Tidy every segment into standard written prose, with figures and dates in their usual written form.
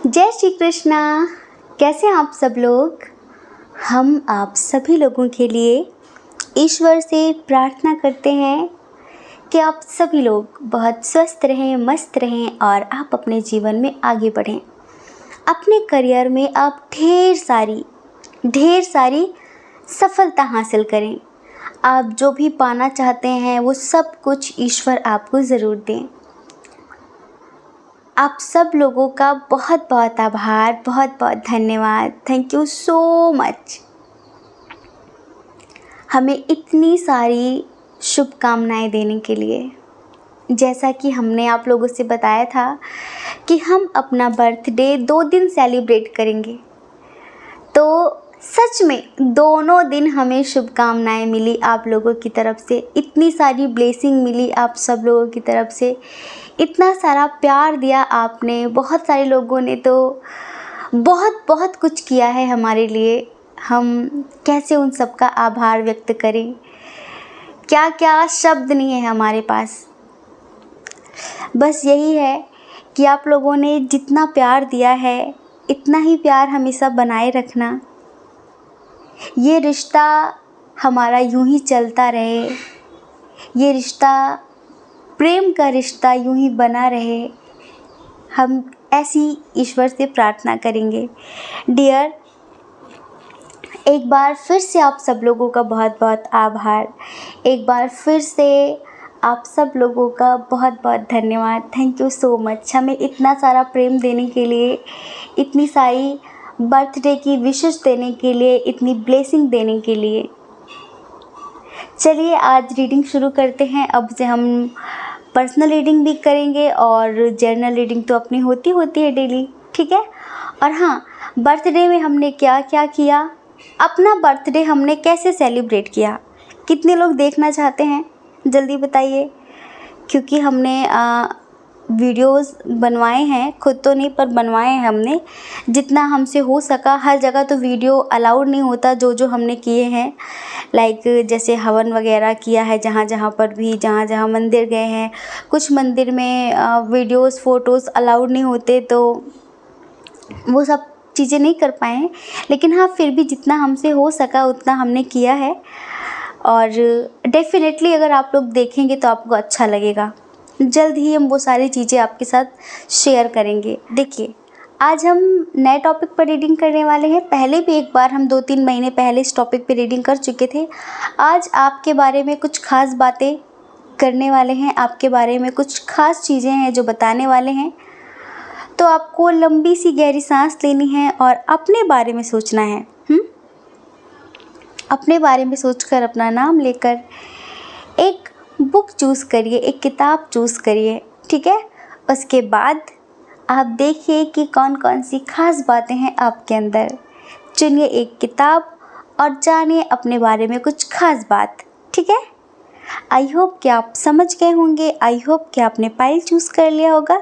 जय श्री कृष्णा। कैसे हैं आप सब लोग। हम आप सभी लोगों के लिए ईश्वर से प्रार्थना करते हैं कि आप सभी लोग बहुत स्वस्थ रहें, मस्त रहें और आप अपने जीवन में आगे बढ़ें। अपने करियर में आप ढेर सारी सफलता हासिल करें। आप जो भी पाना चाहते हैं वो सब कुछ ईश्वर आपको ज़रूर दें। आप सब लोगों का बहुत बहुत आभार, बहुत बहुत धन्यवाद। थैंक यू सो मच हमें इतनी सारी शुभकामनाएं देने के लिए। जैसा कि हमने आप लोगों से बताया था कि हम अपना बर्थडे 2 दिन सेलिब्रेट करेंगे, तो सच में दोनों दिन हमें शुभकामनाएं मिली आप लोगों की तरफ से। इतनी सारी ब्लेसिंग मिली आप सब लोगों की तरफ से, इतना सारा प्यार दिया आपने। बहुत सारे लोगों ने तो बहुत बहुत कुछ किया है हमारे लिए। हम कैसे उन सब का आभार व्यक्त करें, क्या क्या शब्द नहीं है हमारे पास। बस यही है कि आप लोगों ने जितना प्यार दिया है इतना ही प्यार हमेशा बनाए रखना। ये रिश्ता हमारा यूं ही चलता रहे, ये रिश्ता प्रेम का रिश्ता यूं ही बना रहे। हम ऐसी ईश्वर से प्रार्थना करेंगे। डियर, एक बार फिर से आप सब लोगों का बहुत बहुत आभार। एक बार फिर से आप सब लोगों का बहुत बहुत धन्यवाद। थैंक यू सो मच हमें इतना सारा प्रेम देने के लिए, इतनी सारी बर्थडे की विशेस देने के लिए, इतनी ब्लेसिंग देने के लिए। चलिए आज रीडिंग शुरू करते हैं। अब से हम पर्सनल रीडिंग भी करेंगे और जर्नल रीडिंग तो अपनी होती है डेली, ठीक है। और हाँ, बर्थडे में हमने क्या क्या किया, अपना बर्थडे हमने कैसे सेलिब्रेट किया, कितने लोग देखना चाहते हैं जल्दी बताइए। क्योंकि हमने वीडियोस बनवाए हैं, खुद तो नहीं पर बनवाए हैं हमने, जितना हमसे हो सका। हर जगह तो वीडियो अलाउड नहीं होता जो हमने किए हैं। लाइक जैसे हवन वगैरह किया है जहाँ जहाँ पर भी, जहाँ जहाँ मंदिर गए हैं। कुछ मंदिर में वीडियोस फ़ोटोज़ अलाउड नहीं होते, तो वो सब चीज़ें नहीं कर पाए हैं। लेकिन हाँ, फिर भी जितना हमसे हो सका उतना हमने किया है। और डेफिनेटली अगर आप लोग देखेंगे तो आपको अच्छा लगेगा। जल्द ही हम वो सारी चीज़ें आपके साथ शेयर करेंगे। देखिए, आज हम नए टॉपिक पर रीडिंग करने वाले हैं। पहले भी एक बार हम 2-3 महीने पहले इस टॉपिक पे रीडिंग कर चुके थे। आज आपके बारे में कुछ खास बातें करने वाले हैं, आपके बारे में कुछ खास चीज़ें हैं जो बताने वाले हैं। तो आपको लंबी सी गहरी सांस लेनी है और अपने बारे में सोचना है। अपने बारे में सोचकर, अपना नाम लेकर एक बुक चूज़ करिए, एक किताब चूज़ करिए, ठीक है। उसके बाद आप देखिए कि कौन कौन सी खास बातें हैं आपके अंदर। चुनिए एक किताब और जानिए अपने बारे में कुछ खास बात, ठीक है। आई होप कि आप समझ गए होंगे। आई होप कि आपने फाइल चूज़ कर लिया होगा।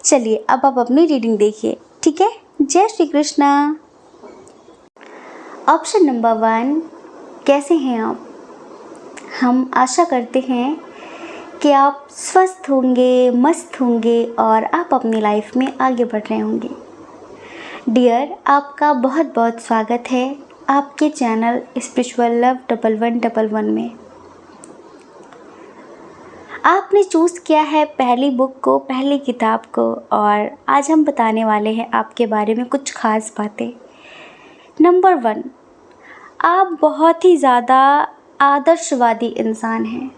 चलिए अब आप अपनी रीडिंग देखिए, ठीक है। जय श्री कृष्णा। ऑप्शन नंबर 1, कैसे हैं आप। हम आशा करते हैं कि आप स्वस्थ होंगे, मस्त होंगे और आप अपनी लाइफ में आगे बढ़ रहे होंगे। डियर, आपका बहुत बहुत स्वागत है आपके चैनल स्पिरिचुअल लव 1111 में। आपने चूज़ किया है पहली बुक को, पहली किताब को, और आज हम बताने वाले हैं आपके बारे में कुछ खास बातें। नंबर 1, आप बहुत ही ज़्यादा आदर्शवादी इंसान हैं,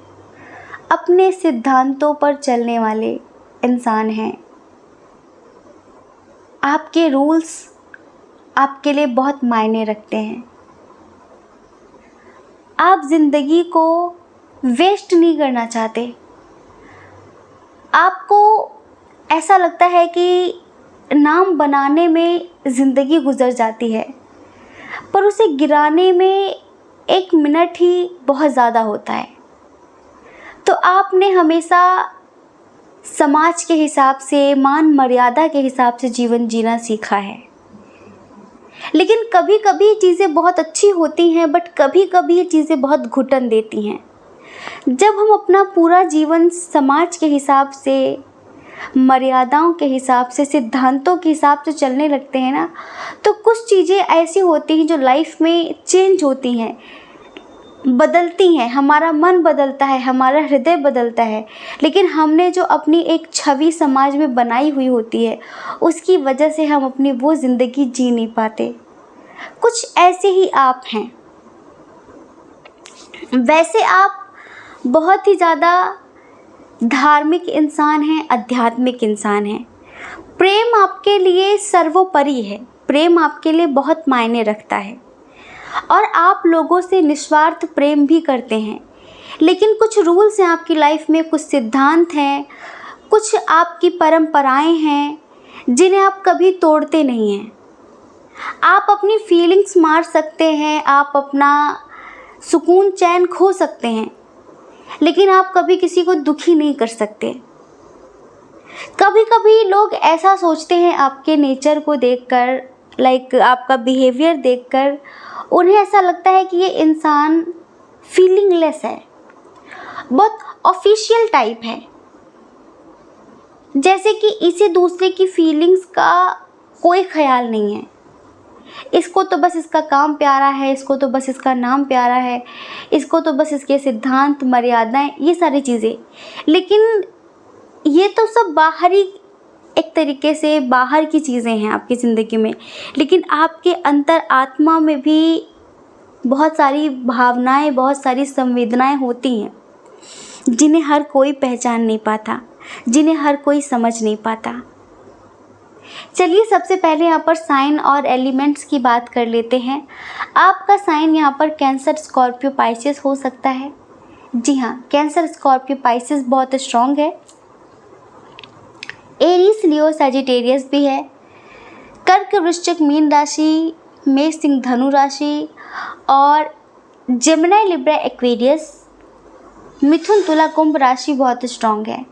अपने सिद्धांतों पर चलने वाले इंसान हैं। आपके रूल्स आपके लिए बहुत मायने रखते हैं। आप ज़िंदगी को वेस्ट नहीं करना चाहते। आपको ऐसा लगता है कि नाम बनाने में ज़िंदगी गुजर जाती है, पर उसे गिराने में 1 मिनट ही बहुत ज़्यादा होता है। तो आपने हमेशा समाज के हिसाब से, मान मर्यादा के हिसाब से जीवन जीना सीखा है। लेकिन कभी कभी ये चीज़ें बहुत अच्छी होती हैं, बट कभी कभी ये चीज़ें बहुत घुटन देती हैं। जब हम अपना पूरा जीवन समाज के हिसाब से, मर्यादाओं के हिसाब से, सिद्धांतों के हिसाब से चलने लगते हैं ना, तो कुछ चीज़ें ऐसी होती हैं जो लाइफ में चेंज होती हैं, बदलती हैं। हमारा मन बदलता है, हमारा हृदय बदलता है, लेकिन हमने जो अपनी एक छवि समाज में बनाई हुई होती है, उसकी वजह से हम अपनी वो ज़िंदगी जी नहीं पाते। कुछ ऐसे ही आप हैं। वैसे आप बहुत ही ज़्यादा धार्मिक इंसान हैं, आध्यात्मिक इंसान हैं। प्रेम आपके लिए सर्वोपरि है, प्रेम आपके लिए बहुत मायने रखता है और आप लोगों से निस्वार्थ प्रेम भी करते हैं। लेकिन कुछ रूल्स हैं आपकी लाइफ में, कुछ सिद्धांत हैं, कुछ आपकी परंपराएं हैं जिन्हें आप कभी तोड़ते नहीं हैं। आप अपनी फीलिंग्स मार सकते हैं, आप अपना सुकून चैन खो सकते हैं, लेकिन आप कभी किसी को दुखी नहीं कर सकते। कभी कभी लोग ऐसा सोचते हैं आपके नेचर को देखकर, लाइक आपका बिहेवियर देखकर, उन्हें ऐसा लगता है कि ये इंसान फीलिंगलेस है, बहुत ऑफिशियल टाइप है, जैसे कि इसे दूसरे की फीलिंग्स का कोई ख्याल नहीं है। इसको तो बस इसका काम प्यारा है, इसको तो बस इसका नाम प्यारा है, इसको तो बस इसके सिद्धांत, मर्यादाएं, ये सारी चीज़ें। लेकिन ये तो सब बाहरी, एक तरीके से बाहर की चीज़ें हैं आपकी ज़िंदगी में, लेकिन आपके अंतर आत्मा में भी बहुत सारी भावनाएं, बहुत सारी संवेदनाएं होती हैं जिन्हें हर कोई पहचान नहीं पाता, जिन्हें हर कोई समझ नहीं पाता। चलिए सबसे पहले यहाँ पर साइन और एलिमेंट्स की बात कर लेते हैं। आपका साइन यहाँ पर कैंसर, स्कॉर्पियो, पाइसेस हो सकता है। जी हाँ, कैंसर, स्कॉर्पियो, पाइसेस बहुत स्ट्रॉन्ग है। एरीज, लियो, सैजिटेरियस भी है। कर्क, वृश्चिक, मीन राशि, मेष, सिंह, धनु राशि और जेमिनी, लिब्रा, एक्वेरियस, मिथुन, तुला, कुंभ राशि बहुत स्ट्रॉन्ग है।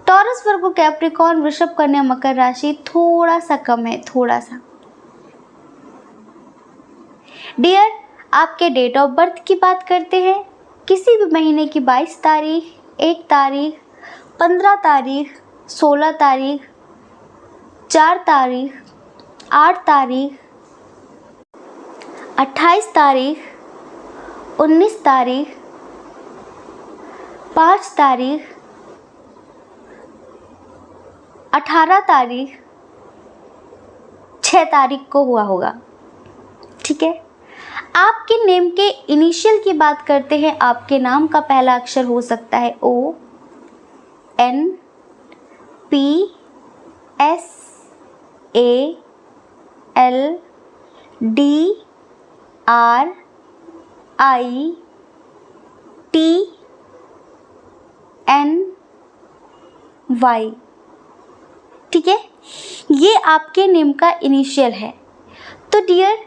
टॉरस, वर्गो, कैप्रिकॉर्न, वृषभ, कन्या, मकर राशि थोड़ा सा कम है, थोड़ा सा। डियर, आपके डेट ऑफ बर्थ की बात करते हैं। किसी भी महीने की 22 तारीख, 1 तारीख, 15 तारीख, 16 तारीख, 4 तारीख, 8 तारीख, 28 तारीख, 19 तारीख, 5 तारीख, 18 तारीख, 6 तारीख को हुआ होगा। ठीक है। आपके नेम के इनिशियल की बात करते हैं। आपके नाम का पहला अक्षर हो सकता है O, N, P, S, A, L, D, R, I, T, N, Y। ठीक है, ये आपके नेम का इनिशियल है। तो डियर,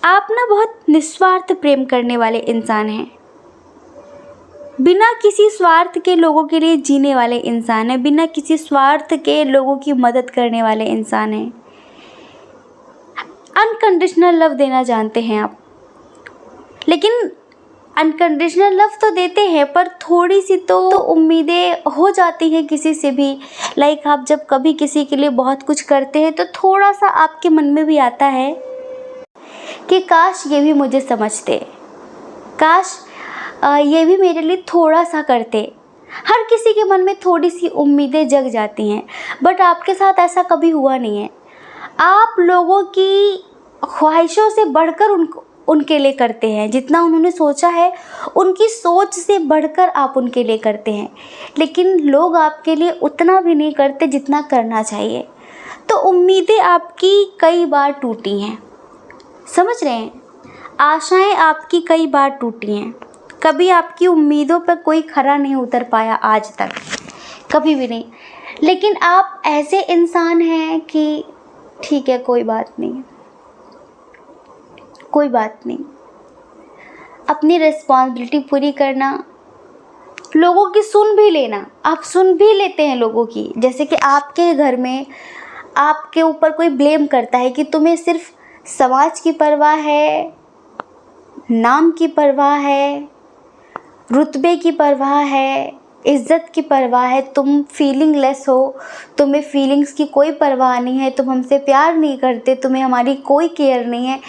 आप ना बहुत निस्वार्थ प्रेम करने वाले इंसान हैं, बिना किसी स्वार्थ के लोगों के लिए जीने वाले इंसान हैं, बिना किसी स्वार्थ के लोगों की मदद करने वाले इंसान हैं। अनकंडीशनल लव देना जानते हैं आप, लेकिन अनकंडीशनल लव तो देते हैं पर थोड़ी सी तो उम्मीदें हो जाती हैं किसी से भी। लाइक आप जब कभी किसी के लिए बहुत कुछ करते हैं तो थोड़ा सा आपके मन में भी आता है कि काश ये भी मुझे समझते, काश ये भी मेरे लिए थोड़ा सा करते। हर किसी के मन में थोड़ी सी उम्मीदें जग जाती हैं, बट आपके साथ ऐसा कभी हुआ नहीं है। आप लोगों की ख्वाहिशों से बढ़कर उनके लिए करते हैं, जितना उन्होंने सोचा है उनकी सोच से बढ़कर आप उनके लिए करते हैं, लेकिन लोग आपके लिए उतना भी नहीं करते जितना करना चाहिए। तो उम्मीदें आपकी कई बार टूटी हैं, समझ रहे हैं, आशाएं आपकी कई बार टूटी हैं। कभी आपकी उम्मीदों पर कोई खरा नहीं उतर पाया आज तक, कभी भी नहीं। लेकिन आप ऐसे इंसान हैं कि ठीक है, कोई बात नहीं, कोई बात नहीं, अपनी रिस्पॉन्सिबिलिटी पूरी करना, लोगों की सुन भी लेना। आप सुन भी लेते हैं लोगों की, जैसे कि आपके घर में आपके ऊपर कोई ब्लेम करता है कि तुम्हें सिर्फ समाज की परवाह है, नाम की परवाह है, रुतबे की परवाह है, इज़्ज़त की परवाह है, तुम फीलिंगलेस हो, तुम्हें फीलिंग्स की कोई परवाह नहीं है, तुम हमसे प्यार नहीं करते, तुम्हें हमारी कोई केयर नहीं है।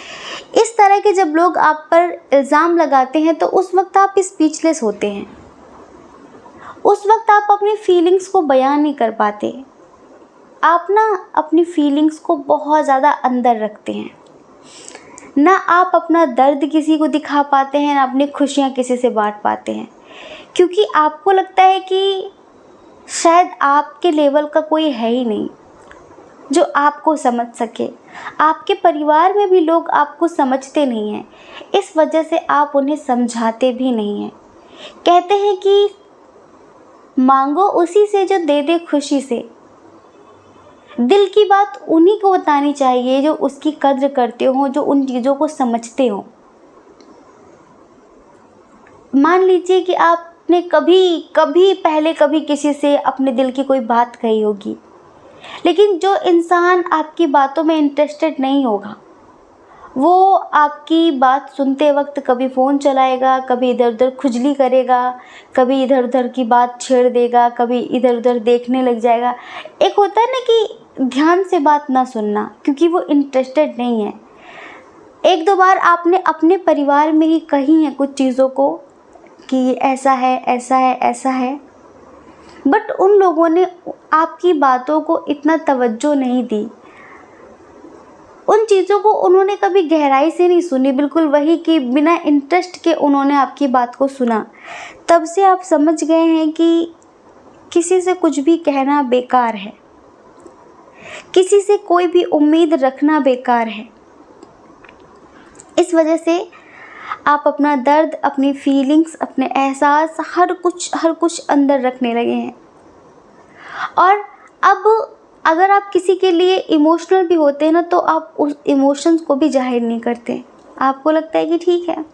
इस तरह के जब लोग आप पर इल्ज़ाम लगाते हैं तो उस वक्त आप स्पीचलेस होते हैं। उस वक्त आप अपनी फीलिंग्स को बयान नहीं कर पाते। आप ना अपनी फीलिंग्स को बहुत ज़्यादा अंदर रखते हैं। ना आप अपना दर्द किसी को दिखा पाते हैं, ना अपनी खुशियाँ किसी से बांट पाते हैं, क्योंकि आपको लगता है कि शायद आपके लेवल का कोई है ही नहीं जो आपको समझ सके। आपके परिवार में भी लोग आपको समझते नहीं हैं, इस वजह से आप उन्हें समझाते भी नहीं हैं। कहते हैं कि मांगो उसी से जो दे दे खुशी से। दिल की बात उन्हीं को बतानी चाहिए जो उसकी कद्र करते हो, जो उन चीज़ों को समझते हो। मान लीजिए कि आपने कभी पहले कभी किसी से अपने दिल की कोई बात कही होगी, लेकिन जो इंसान आपकी बातों में इंटरेस्टेड नहीं होगा, वो आपकी बात सुनते वक्त कभी फ़ोन चलाएगा, कभी इधर उधर खुजली करेगा, कभी इधर उधर की बात छेड़ देगा, कभी इधर उधर देखने लग जाएगा। एक होता है ना कि ध्यान से बात ना सुनना, क्योंकि वो इंटरेस्टेड नहीं है। एक दो बार आपने अपने परिवार में ही कही हैं कुछ चीज़ों को कि ऐसा है, ऐसा है, ऐसा है, बट उन लोगों ने आपकी बातों को इतना तवज्जो नहीं दी। उन चीज़ों को उन्होंने कभी गहराई से नहीं सुनी, बिल्कुल वही कि बिना इंटरेस्ट के उन्होंने आपकी बात को सुना। तब से आप समझ गए हैं कि किसी से कुछ भी कहना बेकार है, किसी से कोई भी उम्मीद रखना बेकार है। इस वजह से आप अपना दर्द, अपनी फीलिंग्स, अपने एहसास हर कुछ अंदर रखने लगे हैं। और अब अगर आप किसी के लिए इमोशनल भी होते हैं ना, तो आप उस इमोशंस को भी जाहिर नहीं करते। आपको लगता है कि ठीक है,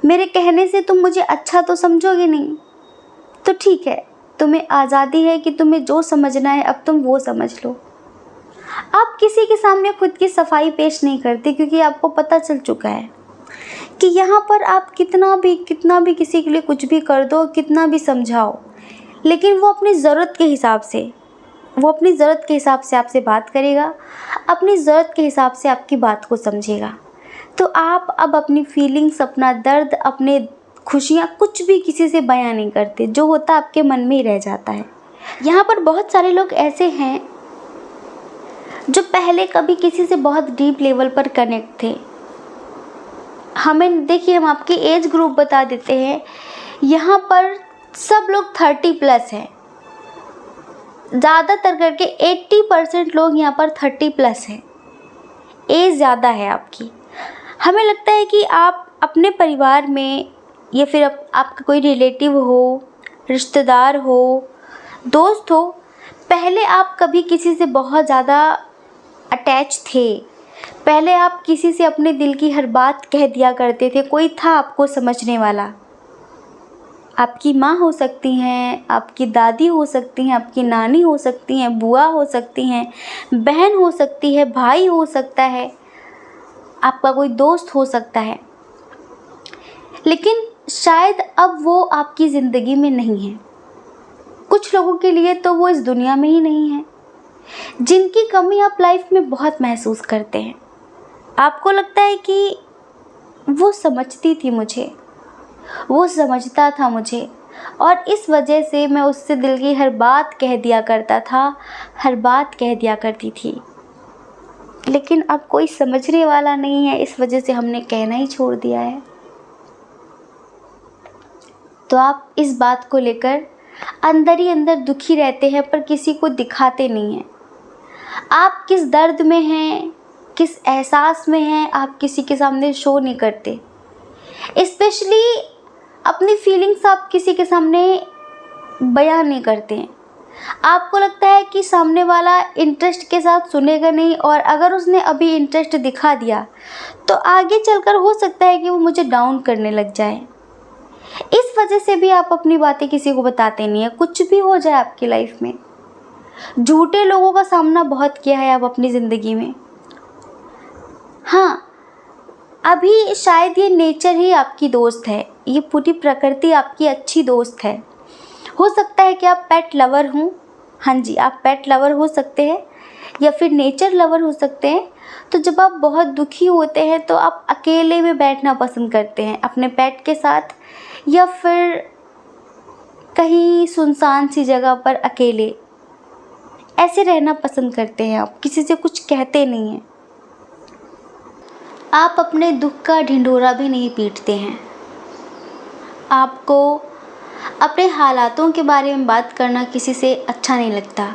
मेरे कहने से तुम मुझे अच्छा तो समझोगे नहीं, तो ठीक है, तुम्हें आज़ादी है कि तुम्हें जो समझना है अब तुम वो समझ लो। आप किसी के सामने खुद की सफाई पेश नहीं करते, क्योंकि आपको पता चल चुका है कि यहाँ पर आप कितना भी किसी के लिए कुछ भी कर दो, कितना भी समझाओ, लेकिन वो अपनी ज़रूरत के हिसाब से आपसे बात करेगा, अपनी ज़रूरत के हिसाब से आपकी बात को समझेगा। तो आप अब अपनी फीलिंग्स, अपना दर्द, अपने खुशियाँ कुछ भी किसी से बयां नहीं करते, जो होता आपके मन में ही रह जाता है। यहाँ पर बहुत सारे लोग ऐसे हैं जो पहले कभी किसी से बहुत डीप लेवल पर कनेक्ट थे। हमें देखिए, हम आपकी एज ग्रुप बता देते हैं। यहाँ पर सब लोग 30+ हैं, ज़्यादातर करके 80% लोग यहाँ पर 30+ हैं। एज ज़्यादा है आपकी। हमें लगता है कि आप अपने परिवार में या फिर आपका कोई रिलेटिव हो, रिश्तेदार हो, दोस्त हो, पहले आप कभी किसी से बहुत ज़्यादा अटैच थे। पहले आप किसी से अपने दिल की हर बात कह दिया करते थे, कोई था आपको समझने वाला। आपकी माँ हो सकती हैं, आपकी दादी हो सकती हैं, आपकी नानी हो सकती हैं, बुआ हो सकती हैं, बहन हो सकती है, भाई हो सकता है, आपका कोई दोस्त हो सकता है। लेकिन शायद अब वो आपकी ज़िंदगी में नहीं है। कुछ लोगों के लिए तो वो इस दुनिया में ही नहीं है, जिनकी कमी आप लाइफ में बहुत महसूस करते हैं। आपको लगता है कि वो समझती थी मुझे, वो समझता था मुझे, और इस वजह से मैं उससे दिल की हर बात कह दिया करता था, हर बात कह दिया करती थी। लेकिन अब कोई समझने वाला नहीं है, इस वजह से हमने कहना ही छोड़ दिया है। तो आप इस बात को लेकर अंदर ही अंदर दुखी रहते हैं, पर किसी को दिखाते नहीं हैं। आप किस दर्द में हैं, किस एहसास में हैं, आप किसी के सामने शो नहीं करते। स्पेशली अपनी फीलिंग्स आप किसी के सामने बयान नहीं करते हैं। आपको लगता है कि सामने वाला इंटरेस्ट के साथ सुनेगा नहीं, और अगर उसने अभी इंटरेस्ट दिखा दिया तो आगे चलकर हो सकता है कि वो मुझे डाउन करने लग जाए। इस वजह से भी आप अपनी बातें किसी को बताते नहीं हैं, कुछ भी हो जाए आपकी लाइफ में। झूठे लोगों का सामना बहुत किया है आप अपनी ज़िंदगी में। हाँ, अभी शायद ये नेचर ही आपकी दोस्त है, ये पूरी प्रकृति आपकी अच्छी दोस्त है। हो सकता है कि आप पेट लवर हों, हाँ जी, आप पेट लवर हो सकते हैं या फिर नेचर लवर हो सकते हैं। तो जब आप बहुत दुखी होते हैं तो आप अकेले में बैठना पसंद करते हैं अपने पेट के साथ, या फिर कहीं सुनसान सी जगह पर अकेले ऐसे रहना पसंद करते हैं। आप किसी से कुछ कहते नहीं हैं। आप अपने दुख का ढिंढोरा भी नहीं पीटते हैं। आपको अपने हालातों के बारे में बात करना किसी से अच्छा नहीं लगता।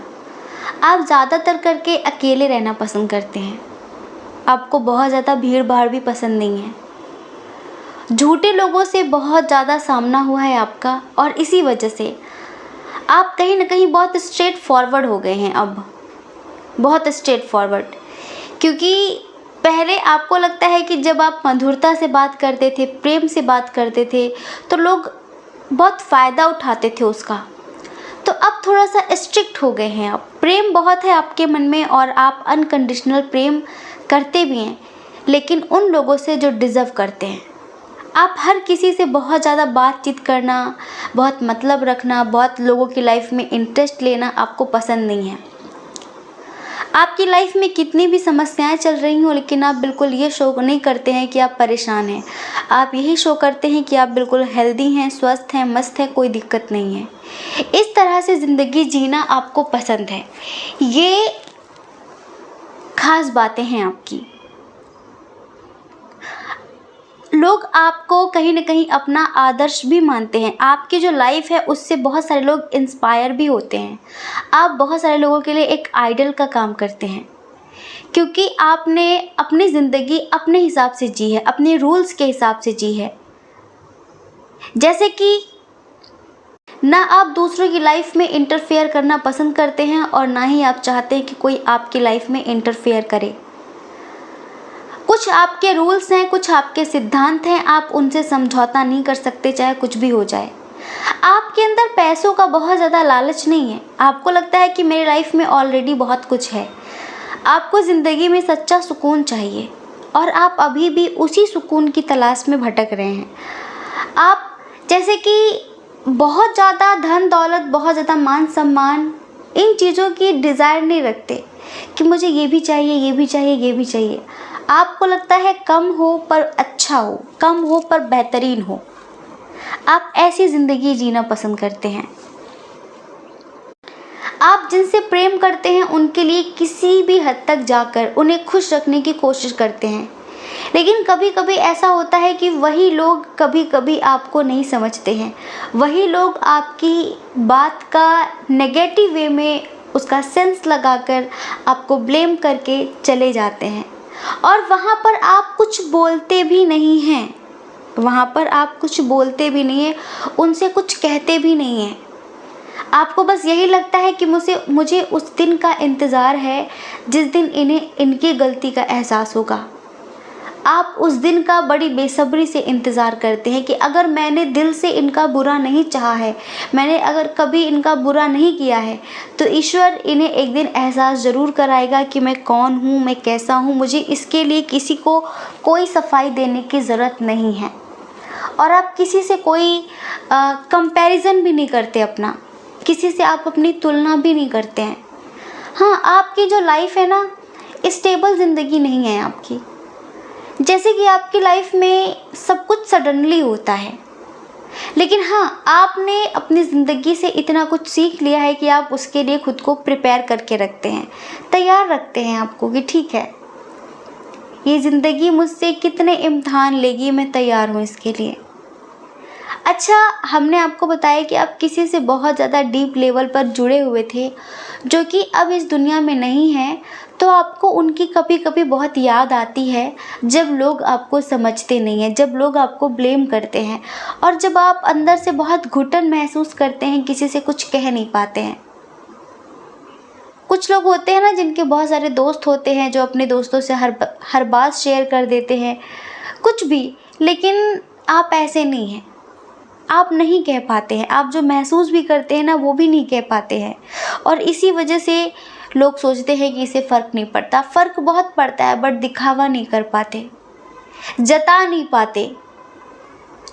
आप ज़्यादातर करके अकेले रहना पसंद करते हैं। आपको बहुत ज़्यादा भीड़ भाड़ भी पसंद नहीं है। झूठे लोगों से बहुत ज़्यादा सामना हुआ है आपका, और इसी वजह से आप कहीं ना कहीं बहुत स्ट्रेट फॉरवर्ड हो गए हैं। अब बहुत स्ट्रेट फॉरवर्ड, क्योंकि पहले आपको लगता है कि जब आप मधुरता से बात करते थे, प्रेम से बात करते थे, तो लोग बहुत फ़ायदा उठाते थे उसका। तो अब थोड़ा सा स्ट्रिक्ट हो गए हैं। आप प्रेम बहुत है आपके मन में और आप अनकंडीशनल प्रेम करते भी हैं, लेकिन उन लोगों से जो डिज़र्व करते हैं। आप हर किसी से बहुत ज़्यादा बातचीत करना, बहुत मतलब रखना, बहुत लोगों की लाइफ में इंटरेस्ट लेना आपको पसंद नहीं है। आपकी लाइफ में कितनी भी समस्याएं चल रही हों, लेकिन आप बिल्कुल ये शो नहीं करते हैं कि आप परेशान हैं। आप यही शो करते हैं कि आप बिल्कुल हेल्दी हैं, स्वस्थ हैं, मस्त हैं, कोई दिक्कत नहीं है। इस तरह से ज़िंदगी जीना आपको पसंद है। ये खास बातें हैं आपकी। लोग आपको कहीं ना कहीं अपना आदर्श भी मानते हैं। आपकी जो लाइफ है उससे बहुत सारे लोग इंस्पायर भी होते हैं। आप बहुत सारे लोगों के लिए एक आइडल का काम करते हैं, क्योंकि आपने अपनी ज़िंदगी अपने हिसाब से जी है, अपने रूल्स के हिसाब से जी है। जैसे कि ना आप दूसरों की लाइफ में इंटरफेयर करना पसंद करते हैं और ना ही आप चाहते हैं कि कोई आपकी लाइफ में इंटरफेयर करे। कुछ आपके रूल्स हैं, कुछ आपके सिद्धांत हैं, आप उनसे समझौता नहीं कर सकते, चाहे कुछ भी हो जाए। आपके अंदर पैसों का बहुत ज़्यादा लालच नहीं है। आपको लगता है कि मेरी लाइफ में ऑलरेडी बहुत कुछ है। आपको ज़िंदगी में सच्चा सुकून चाहिए और आप अभी भी उसी सुकून की तलाश में भटक रहे हैं। आप जैसे कि बहुत ज़्यादा धन दौलत, बहुत ज़्यादा मान सम्मान, इन चीज़ों की डिज़ायर नहीं रखते कि मुझे ये भी चाहिए, ये भी चाहिए, ये भी चाहिए। आपको लगता है कम हो पर अच्छा हो, कम हो पर बेहतरीन हो। आप ऐसी ज़िंदगी जीना पसंद करते हैं। आप जिनसे प्रेम करते हैं उनके लिए किसी भी हद तक जाकर उन्हें खुश रखने की कोशिश करते हैं, लेकिन कभी कभी ऐसा होता है कि वही लोग कभी कभी आपको नहीं समझते हैं। वही लोग आपकी बात का नेगेटिव वे में उसका सेंस लगाकर आपको ब्लेम करके चले जाते हैं, और वहाँ पर आप कुछ बोलते भी नहीं हैं। वहाँ पर आप कुछ बोलते भी नहीं हैं, उनसे कुछ कहते भी नहीं हैं। आपको बस यही लगता है कि मुझे उस दिन का इंतज़ार है जिस दिन इन्हें इनकी गलती का एहसास होगा। आप उस दिन का बड़ी बेसब्री से इंतज़ार करते हैं कि अगर मैंने दिल से इनका बुरा नहीं चाहा है, मैंने अगर कभी इनका बुरा नहीं किया है, तो ईश्वर इन्हें एक दिन एहसास ज़रूर कराएगा कि मैं कौन हूँ, मैं कैसा हूँ। मुझे इसके लिए किसी को कोई सफाई देने की ज़रूरत नहीं है। और आप किसी से कोई कंपैरिजन भी नहीं करते अपना, किसी से आप अपनी तुलना भी नहीं करते हैं। हाँ, आपकी जो लाइफ है ना, स्टेबल ज़िंदगी नहीं है आपकी। जैसे कि आपकी लाइफ में सब कुछ सडनली होता है, लेकिन हाँ, आपने अपनी ज़िंदगी से इतना कुछ सीख लिया है कि आप उसके लिए खुद को प्रिपेयर करके रखते हैं, तैयार रखते हैं आपको कि ठीक है, ये ज़िंदगी मुझसे कितने इम्तिहान लेगी, मैं तैयार हूँ इसके लिए। अच्छा, हमने आपको बताया कि आप किसी से बहुत ज़्यादा डीप लेवल पर जुड़े हुए थे जो कि अब इस दुनिया में नहीं है, तो आपको उनकी कभी कभी बहुत याद आती है जब लोग आपको समझते नहीं हैं, जब लोग आपको ब्लेम करते हैं, और जब आप अंदर से बहुत घुटन महसूस करते हैं, किसी से कुछ कह नहीं पाते हैं। कुछ लोग होते हैं ना जिनके बहुत सारे दोस्त होते हैं, जो अपने दोस्तों से हर बात शेयर कर देते हैं, कुछ भी, लेकिन आप ऐसे नहीं हैं। आप नहीं कह पाते हैं, आप जो महसूस भी करते हैं ना वो भी नहीं कह पाते हैं, और इसी वजह से लोग सोचते हैं कि इसे फ़र्क नहीं पड़ता। फ़र्क बहुत पड़ता है, बट दिखावा नहीं कर पाते, जता नहीं पाते।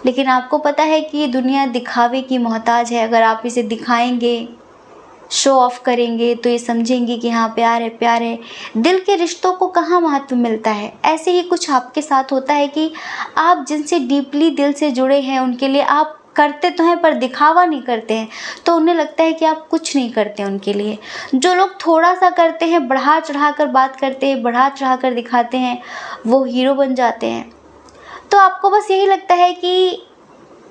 लेकिन आपको पता है कि ये दुनिया दिखावे की मोहताज है। अगर आप इसे दिखाएंगे, शो ऑफ करेंगे, तो ये समझेंगे कि हाँ प्यार है प्यार है। दिल के रिश्तों को कहाँ महत्व मिलता है। ऐसे ही कुछ आपके साथ होता है कि आप जिनसे डीपली दिल से जुड़े हैं उनके लिए आप करते तो हैं पर दिखावा नहीं करते हैं, तो उन्हें लगता है कि आप कुछ नहीं करते उनके लिए। जो लोग थोड़ा सा करते हैं, बढ़ा चढ़ा कर बात करते हैं, बढ़ा चढ़ा कर दिखाते हैं, वो हीरो बन जाते हैं। तो आपको बस यही लगता है कि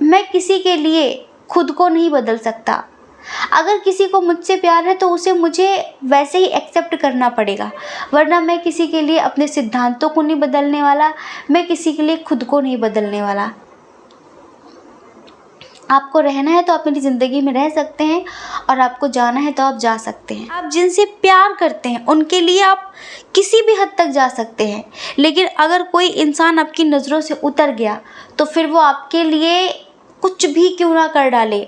मैं किसी के लिए खुद को नहीं बदल सकता। अगर किसी को मुझसे प्यार है तो उसे मुझे वैसे ही एक्सेप्ट करना पड़ेगा, वरना मैं किसी के लिए अपने सिद्धांतों को नहीं बदलने वाला, मैं किसी के लिए खुद को नहीं बदलने वाला। आपको रहना है तो आप मेरी ज़िंदगी में रह सकते हैं, और आपको जाना है तो आप जा सकते हैं। आप जिनसे प्यार करते हैं उनके लिए आप किसी भी हद तक जा सकते हैं, लेकिन अगर कोई इंसान आपकी नज़रों से उतर गया तो फिर वो आपके लिए कुछ भी क्यों ना कर डाले,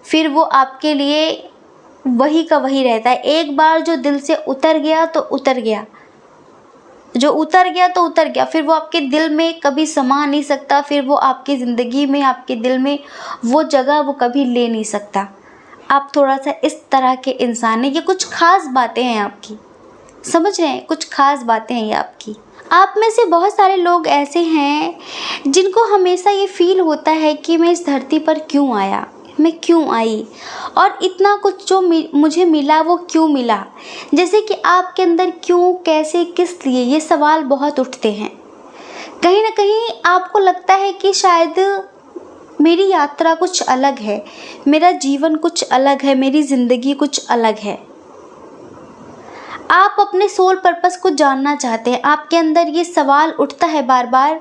फिर वो आपके लिए वही का वही रहता है। एक बार जो दिल से उतर गया तो उतर गया, जो उतर गया तो उतर गया, फिर वो आपके दिल में कभी समा नहीं सकता, फिर वो आपकी ज़िंदगी में, आपके दिल में वो जगह वो कभी ले नहीं सकता। आप थोड़ा सा इस तरह के इंसान हैं। ये कुछ ख़ास बातें हैं आपकी, समझ रहे हैं, कुछ ख़ास बातें हैं ये आपकी। आप में से बहुत सारे लोग ऐसे हैं जिनको हमेशा ये फील होता है कि मैं इस धरती पर क्यों आया, मैं क्यों आई, और इतना कुछ जो मुझे मिला वो क्यों मिला। जैसे कि आपके अंदर क्यों, कैसे, किस लिए, ये सवाल बहुत उठते हैं। कहीं ना कहीं आपको लगता है कि शायद मेरी यात्रा कुछ अलग है, मेरा जीवन कुछ अलग है, मेरी ज़िंदगी कुछ अलग है। आप अपने सोल पर्पस को जानना चाहते हैं। आपके अंदर ये सवाल उठता है बार बार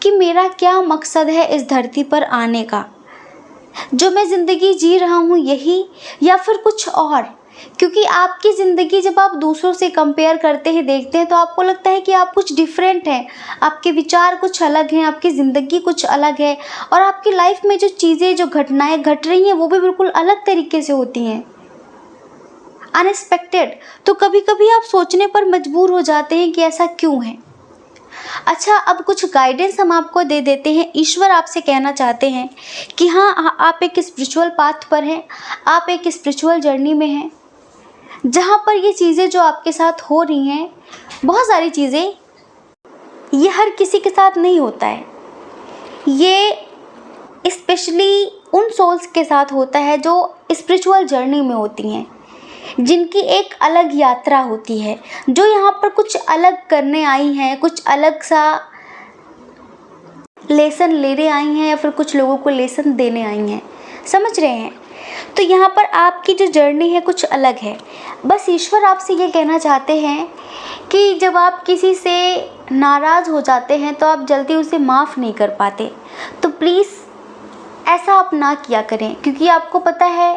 कि मेरा क्या मकसद है इस धरती पर आने का, जो मैं ज़िंदगी जी रहा हूँ यही, या फिर कुछ और। क्योंकि आपकी ज़िंदगी जब आप दूसरों से कंपेयर करते हैं, देखते हैं, तो आपको लगता है कि आप कुछ डिफरेंट हैं, आपके विचार कुछ अलग हैं, आपकी ज़िंदगी कुछ अलग है, और आपकी लाइफ में जो चीज़ें, जो घटनाएं घट रही हैं वो भी बिल्कुल अलग तरीके से होती हैं, अनएक्सपेक्टेड। तो कभी कभी आप सोचने पर मजबूर हो जाते हैं कि ऐसा क्यों है। अच्छा, अब कुछ गाइडेंस हम आपको दे देते हैं। ईश्वर आपसे कहना चाहते हैं कि हाँ, आप एक स्पिरिचुअल पाथ पर हैं, आप एक स्पिरिचुअल जर्नी में हैं, जहाँ पर ये चीज़ें जो आपके साथ हो रही हैं, बहुत सारी चीज़ें, ये हर किसी के साथ नहीं होता है। ये स्पेशली उन सोल्स के साथ होता है जो स्पिरिचुअल जर्नी में होती हैं, जिनकी एक अलग यात्रा होती है, जो यहाँ पर कुछ अलग करने आई हैं, कुछ अलग सा लेसन लेने आई हैं, या फिर कुछ लोगों को लेसन देने आई हैं, समझ रहे हैं। तो यहाँ पर आपकी जो जर्नी है कुछ अलग है। बस ईश्वर आपसे ये कहना चाहते हैं कि जब आप किसी से नाराज़ हो जाते हैं तो आप जल्दी उसे माफ़ नहीं कर पाते, तो प्लीज़ ऐसा आप ना किया करें। क्योंकि आपको पता है,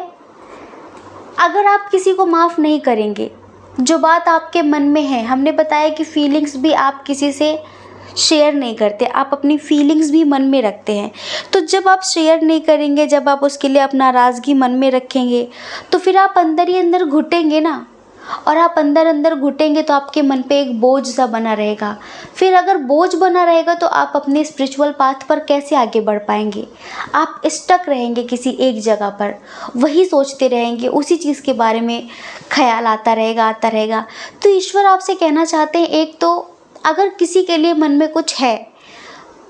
अगर आप किसी को माफ़ नहीं करेंगे, जो बात आपके मन में है, हमने बताया कि फीलिंग्स भी आप किसी से शेयर नहीं करते, आप अपनी फीलिंग्स भी मन में रखते हैं। तो जब आप शेयर नहीं करेंगे, जब आप उसके लिए अपना नाराज़गी मन में रखेंगे, तो फिर आप अंदर ही अंदर घुटेंगे ना, और आप अंदर अंदर घुटेंगे तो आपके मन पे एक बोझ सा बना रहेगा। फिर अगर बोझ बना रहेगा तो आप अपने स्पिरिचुअल पाथ पर कैसे आगे बढ़ पाएंगे। आप स्टक रहेंगे किसी एक जगह पर, वही सोचते रहेंगे, उसी चीज़ के बारे में ख्याल आता रहेगा। तो ईश्वर आपसे कहना चाहते हैं, एक तो अगर किसी के लिए मन में कुछ है,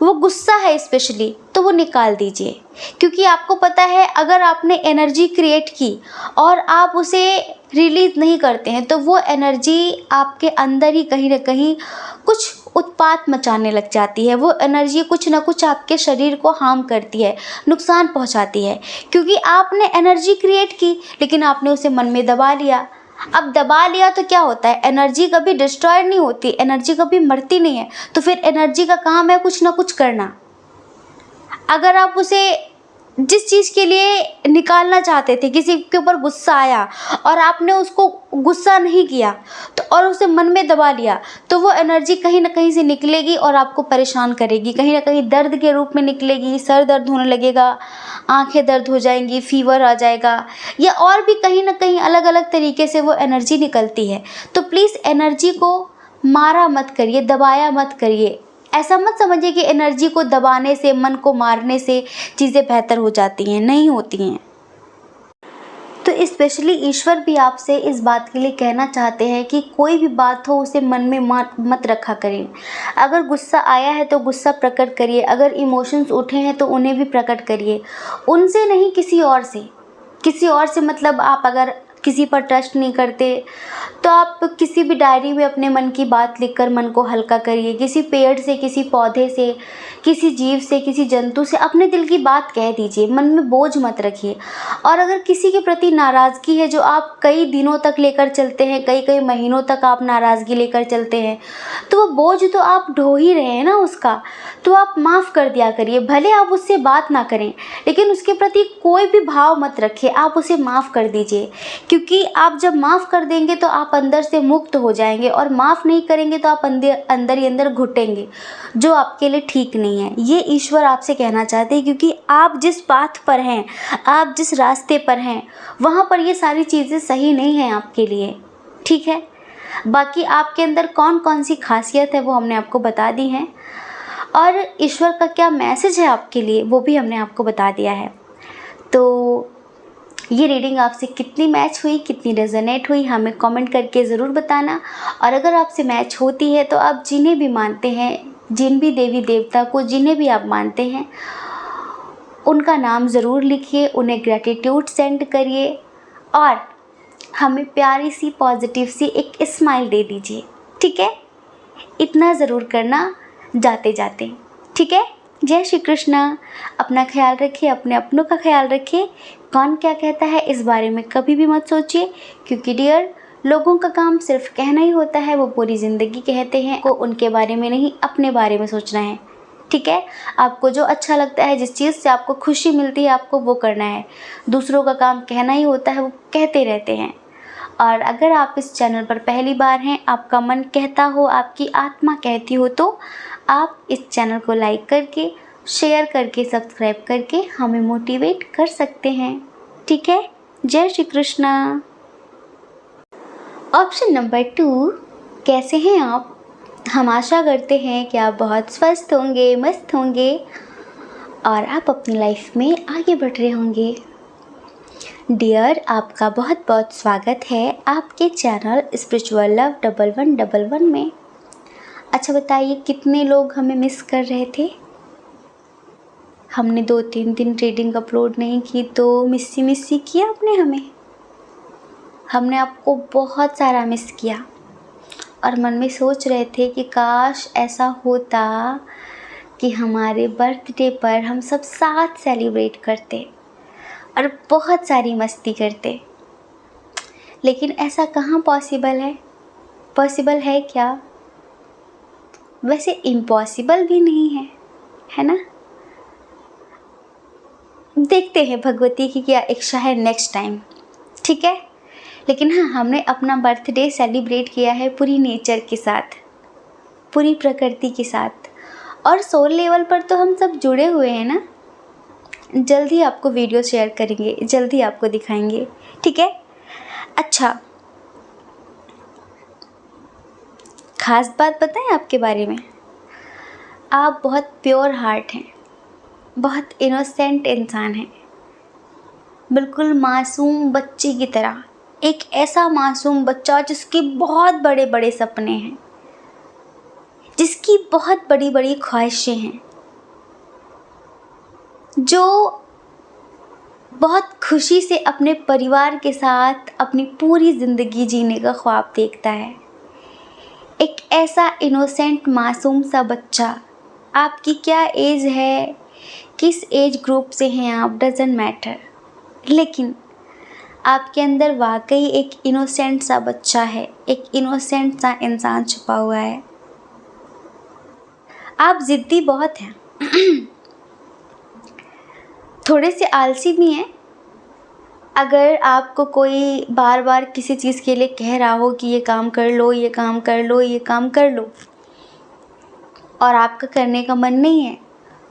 वो गुस्सा है स्पेशली, तो वो निकाल दीजिए। क्योंकि आपको पता है, अगर आपने एनर्जी क्रिएट की और आप उसे रिलीज़ नहीं करते हैं, तो वो एनर्जी आपके अंदर ही कहीं ना कहीं कुछ उत्पात मचाने लग जाती है। वो एनर्जी कुछ ना कुछ आपके शरीर को हार्म करती है, नुकसान पहुंचाती है। क्योंकि आपने एनर्जी क्रिएट की, लेकिन आपने उसे मन में दबा लिया। अब दबा लिया तो क्या होता है, एनर्जी कभी डिस्ट्रॉय नहीं होती, एनर्जी कभी मरती नहीं है। तो फिर एनर्जी का काम है कुछ ना कुछ करना। अगर आप उसे जिस चीज़ के लिए निकालना चाहते थे, किसी के ऊपर गुस्सा आया और आपने उसको गुस्सा नहीं किया, तो और उसे मन में दबा लिया, तो वो एनर्जी कहीं ना कहीं से निकलेगी और आपको परेशान करेगी। कहीं ना कहीं दर्द के रूप में निकलेगी, सर दर्द होने लगेगा, आंखें दर्द हो जाएंगी, फीवर आ जाएगा, या और भी कहीं ना कहीं अलग अलग तरीके से वो एनर्जी निकलती है। तो प्लीज़ एनर्जी को मारा मत करिए, दबाया मत करिए। ऐसा मत समझिए कि एनर्जी को दबाने से, मन को मारने से चीज़ें बेहतर हो जाती हैं, नहीं होती हैं। तो स्पेशली ईश्वर भी आपसे इस बात के लिए कहना चाहते हैं कि कोई भी बात हो उसे मन में मत रखा करें। अगर गुस्सा आया है तो गुस्सा प्रकट करिए, अगर इमोशंस उठे हैं तो उन्हें भी प्रकट करिए, उनसे नहीं किसी और से। किसी और से मतलब आप अगर किसी पर ट्रस्ट नहीं करते तो आप किसी भी डायरी में अपने मन की बात लिखकर मन को हल्का करिए। किसी पेड़ से, किसी पौधे से, किसी जीव से, किसी जंतु से अपने दिल की बात कह दीजिए, मन में बोझ मत रखिए। और अगर किसी के प्रति नाराज़गी है जो आप कई दिनों तक लेकर चलते हैं, कई कई महीनों तक आप नाराज़गी लेकर चलते हैं, तो वो बोझ तो आप ढो ही रहे हैं ना उसका, तो आप माफ़ कर दिया करिए। भले आप उससे बात ना करें लेकिन उसके प्रति कोई भी भाव मत रखिए, आप उसे माफ़ कर दीजिए। क्योंकि आप जब माफ़ कर देंगे तो आप अंदर से मुक्त हो जाएंगे, और माफ़ नहीं करेंगे तो आप अंदर ही अंदर घुटेंगे, जो आपके लिए ठीक नहीं है। ये ईश्वर आपसे कहना चाहते हैं, क्योंकि आप जिस पाथ पर हैं, आप जिस रास्ते पर हैं, वहाँ पर ये सारी चीज़ें सही नहीं हैं आपके लिए, ठीक है। बाकी आपके अंदर कौन कौन सी खासियत है वो हमने आपको बता दी है, और ईश्वर का क्या मैसेज है आपके लिए वो भी हमने आपको बता दिया है। तो ये रीडिंग आपसे कितनी मैच हुई, कितनी रेजोनेट हुई, हमें कमेंट करके ज़रूर बताना। और अगर आपसे मैच होती है तो आप जिन्हें भी मानते हैं, जिन भी देवी देवता को जिन्हें भी आप मानते हैं, उनका नाम ज़रूर लिखिए, उन्हें ग्रैटिट्यूड सेंड करिए और हमें प्यारी सी पॉजिटिव सी एक स्माइल दे दीजिए, ठीक है। इतना ज़रूर करना जाते जाते, ठीक है। जय श्री कृष्णा। अपना ख्याल रखिए, अपने अपनों का ख्याल रखिए। कौन क्या कहता है इस बारे में कभी भी मत सोचिए, क्योंकि डियर, लोगों का काम सिर्फ कहना ही होता है, वो पूरी ज़िंदगी कहते हैं। को उनके बारे में नहीं, अपने बारे में सोचना है, ठीक है। आपको जो अच्छा लगता है, जिस चीज़ से आपको खुशी मिलती है, आपको वो करना है। दूसरों का काम कहना ही होता है, वो कहते रहते हैं। और अगर आप इस चैनल पर पहली बार हैं, आपका मन कहता हो, आपकी आत्मा कहती हो, तो आप इस चैनल को लाइक करके, शेयर करके, सब्सक्राइब करके हमें मोटिवेट कर सकते हैं, ठीक है। जय श्री कृष्णा। ऑप्शन नंबर 2, कैसे हैं आप? हम आशा करते हैं कि आप बहुत स्वस्थ होंगे, मस्त होंगे और आप अपनी लाइफ में आगे बढ़ रहे होंगे। डियर, आपका बहुत बहुत स्वागत है आपके चैनल स्पिरिचुअल लव 1111 में। अच्छा बताइए, कितने लोग हमें मिस कर रहे थे? हमने 2-3 दिन रीडिंग अपलोड नहीं की तो मिस्सी किया आपने हमें। हमने आपको बहुत सारा मिस किया और मन में सोच रहे थे कि काश ऐसा होता कि हमारे बर्थडे पर हम सब साथ सेलिब्रेट करते और बहुत सारी मस्ती करते। लेकिन ऐसा कहाँ पॉसिबल है? पॉसिबल है क्या? वैसे इम्पॉसिबल भी नहीं है, है ना। देखते हैं भगवती की क्या इच्छा है नेक्स्ट टाइम, ठीक है। लेकिन हाँ, हमने अपना बर्थडे सेलिब्रेट किया है पूरी नेचर के साथ, पूरी प्रकृति के साथ, और सोल लेवल पर तो हम सब जुड़े हुए हैं ना। जल्दी आपको वीडियो शेयर करेंगे, जल्दी आपको दिखाएंगे, ठीक है। अच्छा, खास बात बताएं आपके बारे में, आप बहुत प्योर हार्ट हैं, बहुत इनोसेंट इंसान हैं, बिल्कुल मासूम बच्चे की तरह। एक ऐसा मासूम बच्चा जिसके बहुत बड़े बड़े सपने हैं, जिसकी बहुत बड़ी बड़ी ख्वाहिशें हैं, जो बहुत खुशी से अपने परिवार के साथ अपनी पूरी ज़िंदगी जीने का ख्वाब देखता है। एक ऐसा इनोसेंट मासूम सा बच्चा। आपकी क्या एज है, किस एज ग्रुप से हैं आप, डजंट मैटर, लेकिन आपके अंदर वाकई एक इनोसेंट सा बच्चा है, एक इनोसेंट सा इंसान छुपा हुआ है। आप ज़िद्दी बहुत हैं, थोड़े से आलसी भी हैं। अगर आपको कोई बार बार किसी चीज़ के लिए कह रहा हो कि ये काम कर लो, ये काम कर लो, ये काम कर लो, और आपका करने का मन नहीं है,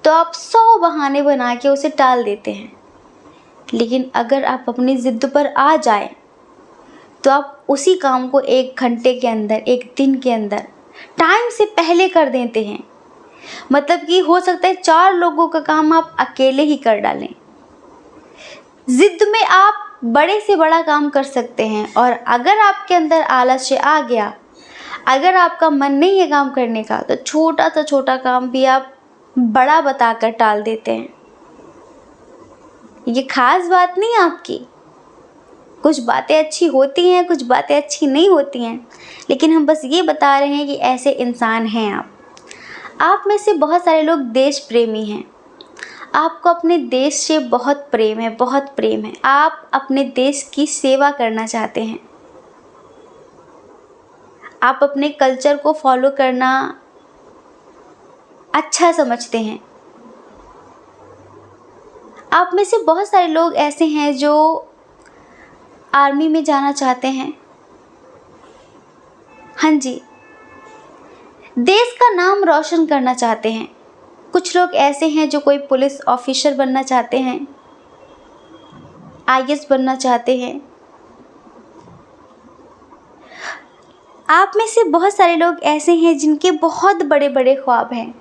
तो आप 100 बहाने बना के उसे टाल देते हैं। लेकिन अगर आप अपनी ज़िद पर आ जाए तो आप उसी काम को 1 घंटे के अंदर, 1 दिन के अंदर, टाइम से पहले कर देते हैं। मतलब कि हो सकता है 4 लोगों का काम आप अकेले ही कर डालें। ज़िद में आप बड़े से बड़ा काम कर सकते हैं, और अगर आपके अंदर आलस्य आ गया, अगर आपका मन नहीं है काम करने का, तो छोटा सा छोटा काम भी आप बड़ा बताकर टाल देते हैं। ये खास बात नहीं आपकी, कुछ बातें अच्छी होती हैं, कुछ बातें अच्छी नहीं होती हैं, लेकिन हम बस ये बता रहे हैं कि ऐसे इंसान हैं आप में से बहुत सारे लोग देश प्रेमी हैं। आपको अपने देश से बहुत प्रेम है, बहुत प्रेम है। आप अपने देश की सेवा करना चाहते हैं। आप अपने कल्चर को फॉलो करना अच्छा समझते हैं। आप में से बहुत सारे लोग ऐसे हैं जो आर्मी में जाना चाहते हैं। हाँ जी, देश का नाम रोशन करना चाहते हैं। कुछ लोग ऐसे हैं जो कोई पुलिस ऑफिसर बनना चाहते हैं, आईएएस बनना चाहते हैं। आप में से बहुत सारे लोग ऐसे हैं जिनके बहुत बड़े बड़े ख्वाब हैं।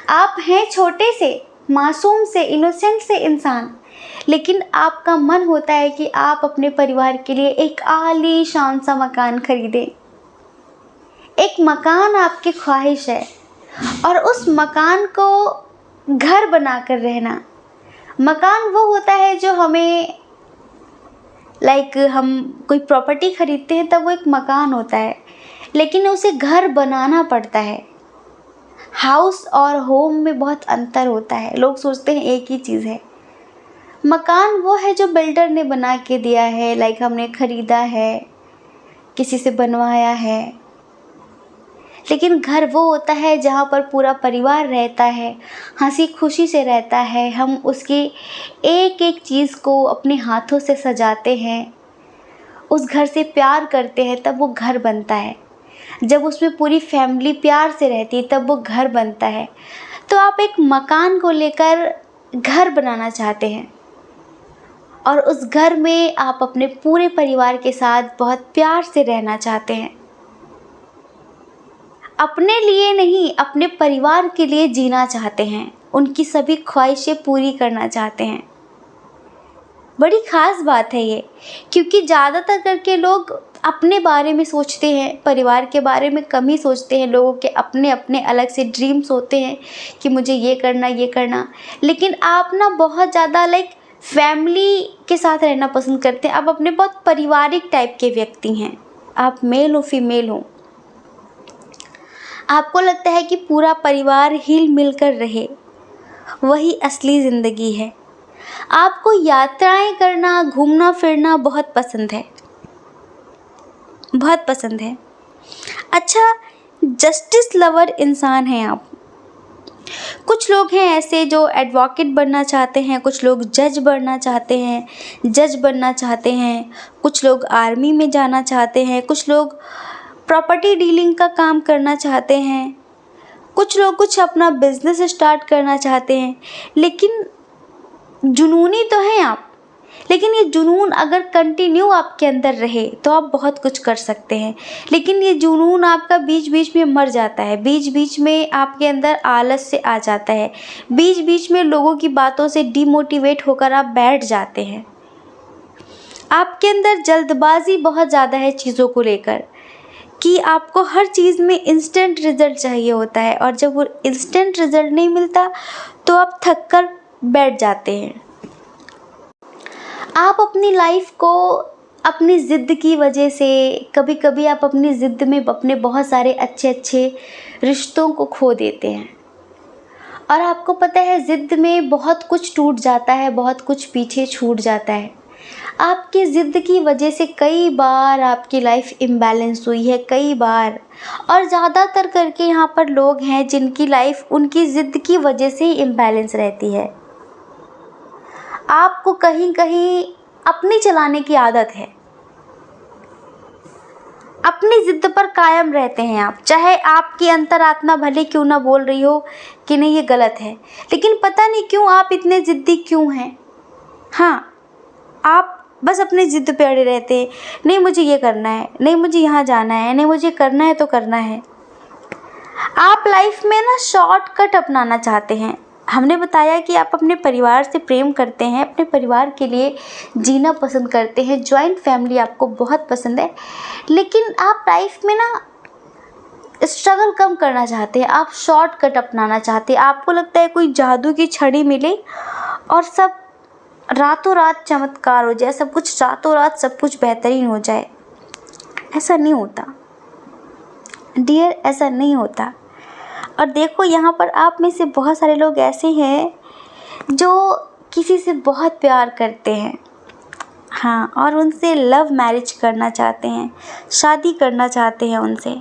आप हैं छोटे से, मासूम से, इनोसेंट से इंसान, लेकिन आपका मन होता है कि आप अपने परिवार के लिए एक आलीशान सा मकान खरीदें। एक मकान आपकी ख्वाहिश है, और उस मकान को घर बनाकर रहना। मकान वो होता है जो हमें हम कोई प्रॉपर्टी खरीदते हैं तब वो एक मकान होता है, लेकिन उसे घर बनाना पड़ता है। हाउस और होम में बहुत अंतर होता है। लोग सोचते हैं एक ही चीज़ है। मकान वो है जो बिल्डर ने बना के दिया है, हमने ख़रीदा है, किसी से बनवाया है। लेकिन घर वो होता है जहाँ पर पूरा परिवार रहता है, हंसी खुशी से रहता है। हम उसकी एक एक चीज़ को अपने हाथों से सजाते हैं, उस घर से प्यार करते हैं, तब वो घर बनता है। जब उसमें पूरी फैमिली प्यार से रहती है तब वो घर बनता है। तो आप एक मकान को लेकर घर बनाना चाहते हैं, और उस घर में आप अपने पूरे परिवार के साथ बहुत प्यार से रहना चाहते हैं। अपने लिए नहीं, अपने परिवार के लिए जीना चाहते हैं, उनकी सभी ख्वाहिशें पूरी करना चाहते हैं। बड़ी ख़ास बात है ये, क्योंकि ज़्यादातर करके लोग अपने बारे में सोचते हैं, परिवार के बारे में कम ही सोचते हैं। लोगों के अपने अपने अलग से ड्रीम्स होते हैं कि मुझे ये करना, ये करना। लेकिन आप ना बहुत ज़्यादा फैमिली के साथ रहना पसंद करते हैं। आप अपने बहुत पारिवारिक टाइप के व्यक्ति हैं। आप मेल हो फीमेल हो, आपको लगता है कि पूरा परिवार हिल मिल कर रहे, वही असली ज़िंदगी है। आपको यात्राएं करना, घूमना फिरना बहुत पसंद है, बहुत पसंद है। अच्छा, जस्टिस लवर इंसान हैं आप। कुछ लोग हैं ऐसे जो एडवोकेट बनना चाहते हैं, कुछ लोग जज बनना चाहते हैं, कुछ लोग आर्मी में जाना चाहते हैं, कुछ लोग प्रॉपर्टी डीलिंग का काम करना चाहते हैं, कुछ लोग कुछ अपना बिजनेस स्टार्ट करना चाहते हैं। लेकिन जुनूनी तो हैं आप, लेकिन ये जुनून अगर कंटिन्यू आपके अंदर रहे तो आप बहुत कुछ कर सकते हैं। लेकिन ये जुनून आपका बीच बीच में मर जाता है, बीच बीच में आपके अंदर आलस से आ जाता है, बीच बीच में लोगों की बातों से डिमोटिवेट होकर आप बैठ जाते हैं। आपके अंदर जल्दबाजी बहुत ज़्यादा है चीज़ों को लेकर, कि आपको हर चीज़ में इंस्टेंट रिज़ल्ट चाहिए होता है, और जब वो इंस्टेंट रिज़ल्ट नहीं मिलता तो आप थक कर बैठ जाते हैं। आप अपनी लाइफ को अपनी ज़िद की वजह से, कभी कभी आप अपनी ज़िद में अपने बहुत सारे अच्छे अच्छे रिश्तों को खो देते हैं। और आपको पता है ज़िद में बहुत कुछ टूट जाता है, बहुत कुछ पीछे छूट जाता है। आपकी ज़िद की वजह से कई बार आपकी लाइफ इम्बैलेंस हुई है, कई बार। और ज़्यादातर करके यहाँ पर लोग हैं जिनकी लाइफ उनकी ज़िद की वजह से ही इम्बैलेंस रहती है। आपको कहीं कहीं अपनी चलाने की आदत है, अपनी ज़िद पर कायम रहते हैं आप, चाहे आपकी अंतरात्मा भले क्यों ना बोल रही हो कि नहीं ये गलत है, लेकिन पता नहीं क्यों आप इतने ज़िद्दी क्यों हैं। हाँ, आप बस अपनी ज़िद पे अड़े रहते हैं, नहीं मुझे ये करना है, नहीं मुझे यहाँ जाना है, नहीं मुझे करना है तो करना है। आप लाइफ में ना शॉर्टकट अपनाना चाहते हैं। हमने बताया कि आप अपने परिवार से प्रेम करते हैं, अपने परिवार के लिए जीना पसंद करते हैं, जॉइंट फैमिली आपको बहुत पसंद है, लेकिन आप लाइफ में ना स्ट्रगल कम करना चाहते हैं, आप शॉर्टकट अपनाना चाहते हैं। आपको लगता है कोई जादू की छड़ी मिले और सब रातों रात चमत्कार हो जाए, सब कुछ रातों रात सब कुछ बेहतरीन हो जाए। ऐसा नहीं होता डियर, ऐसा नहीं होता। और देखो यहाँ पर आप में से बहुत सारे लोग ऐसे हैं जो किसी से बहुत प्यार करते हैं, हाँ, और उनसे लव मैरिज करना चाहते हैं, शादी करना चाहते हैं उनसे।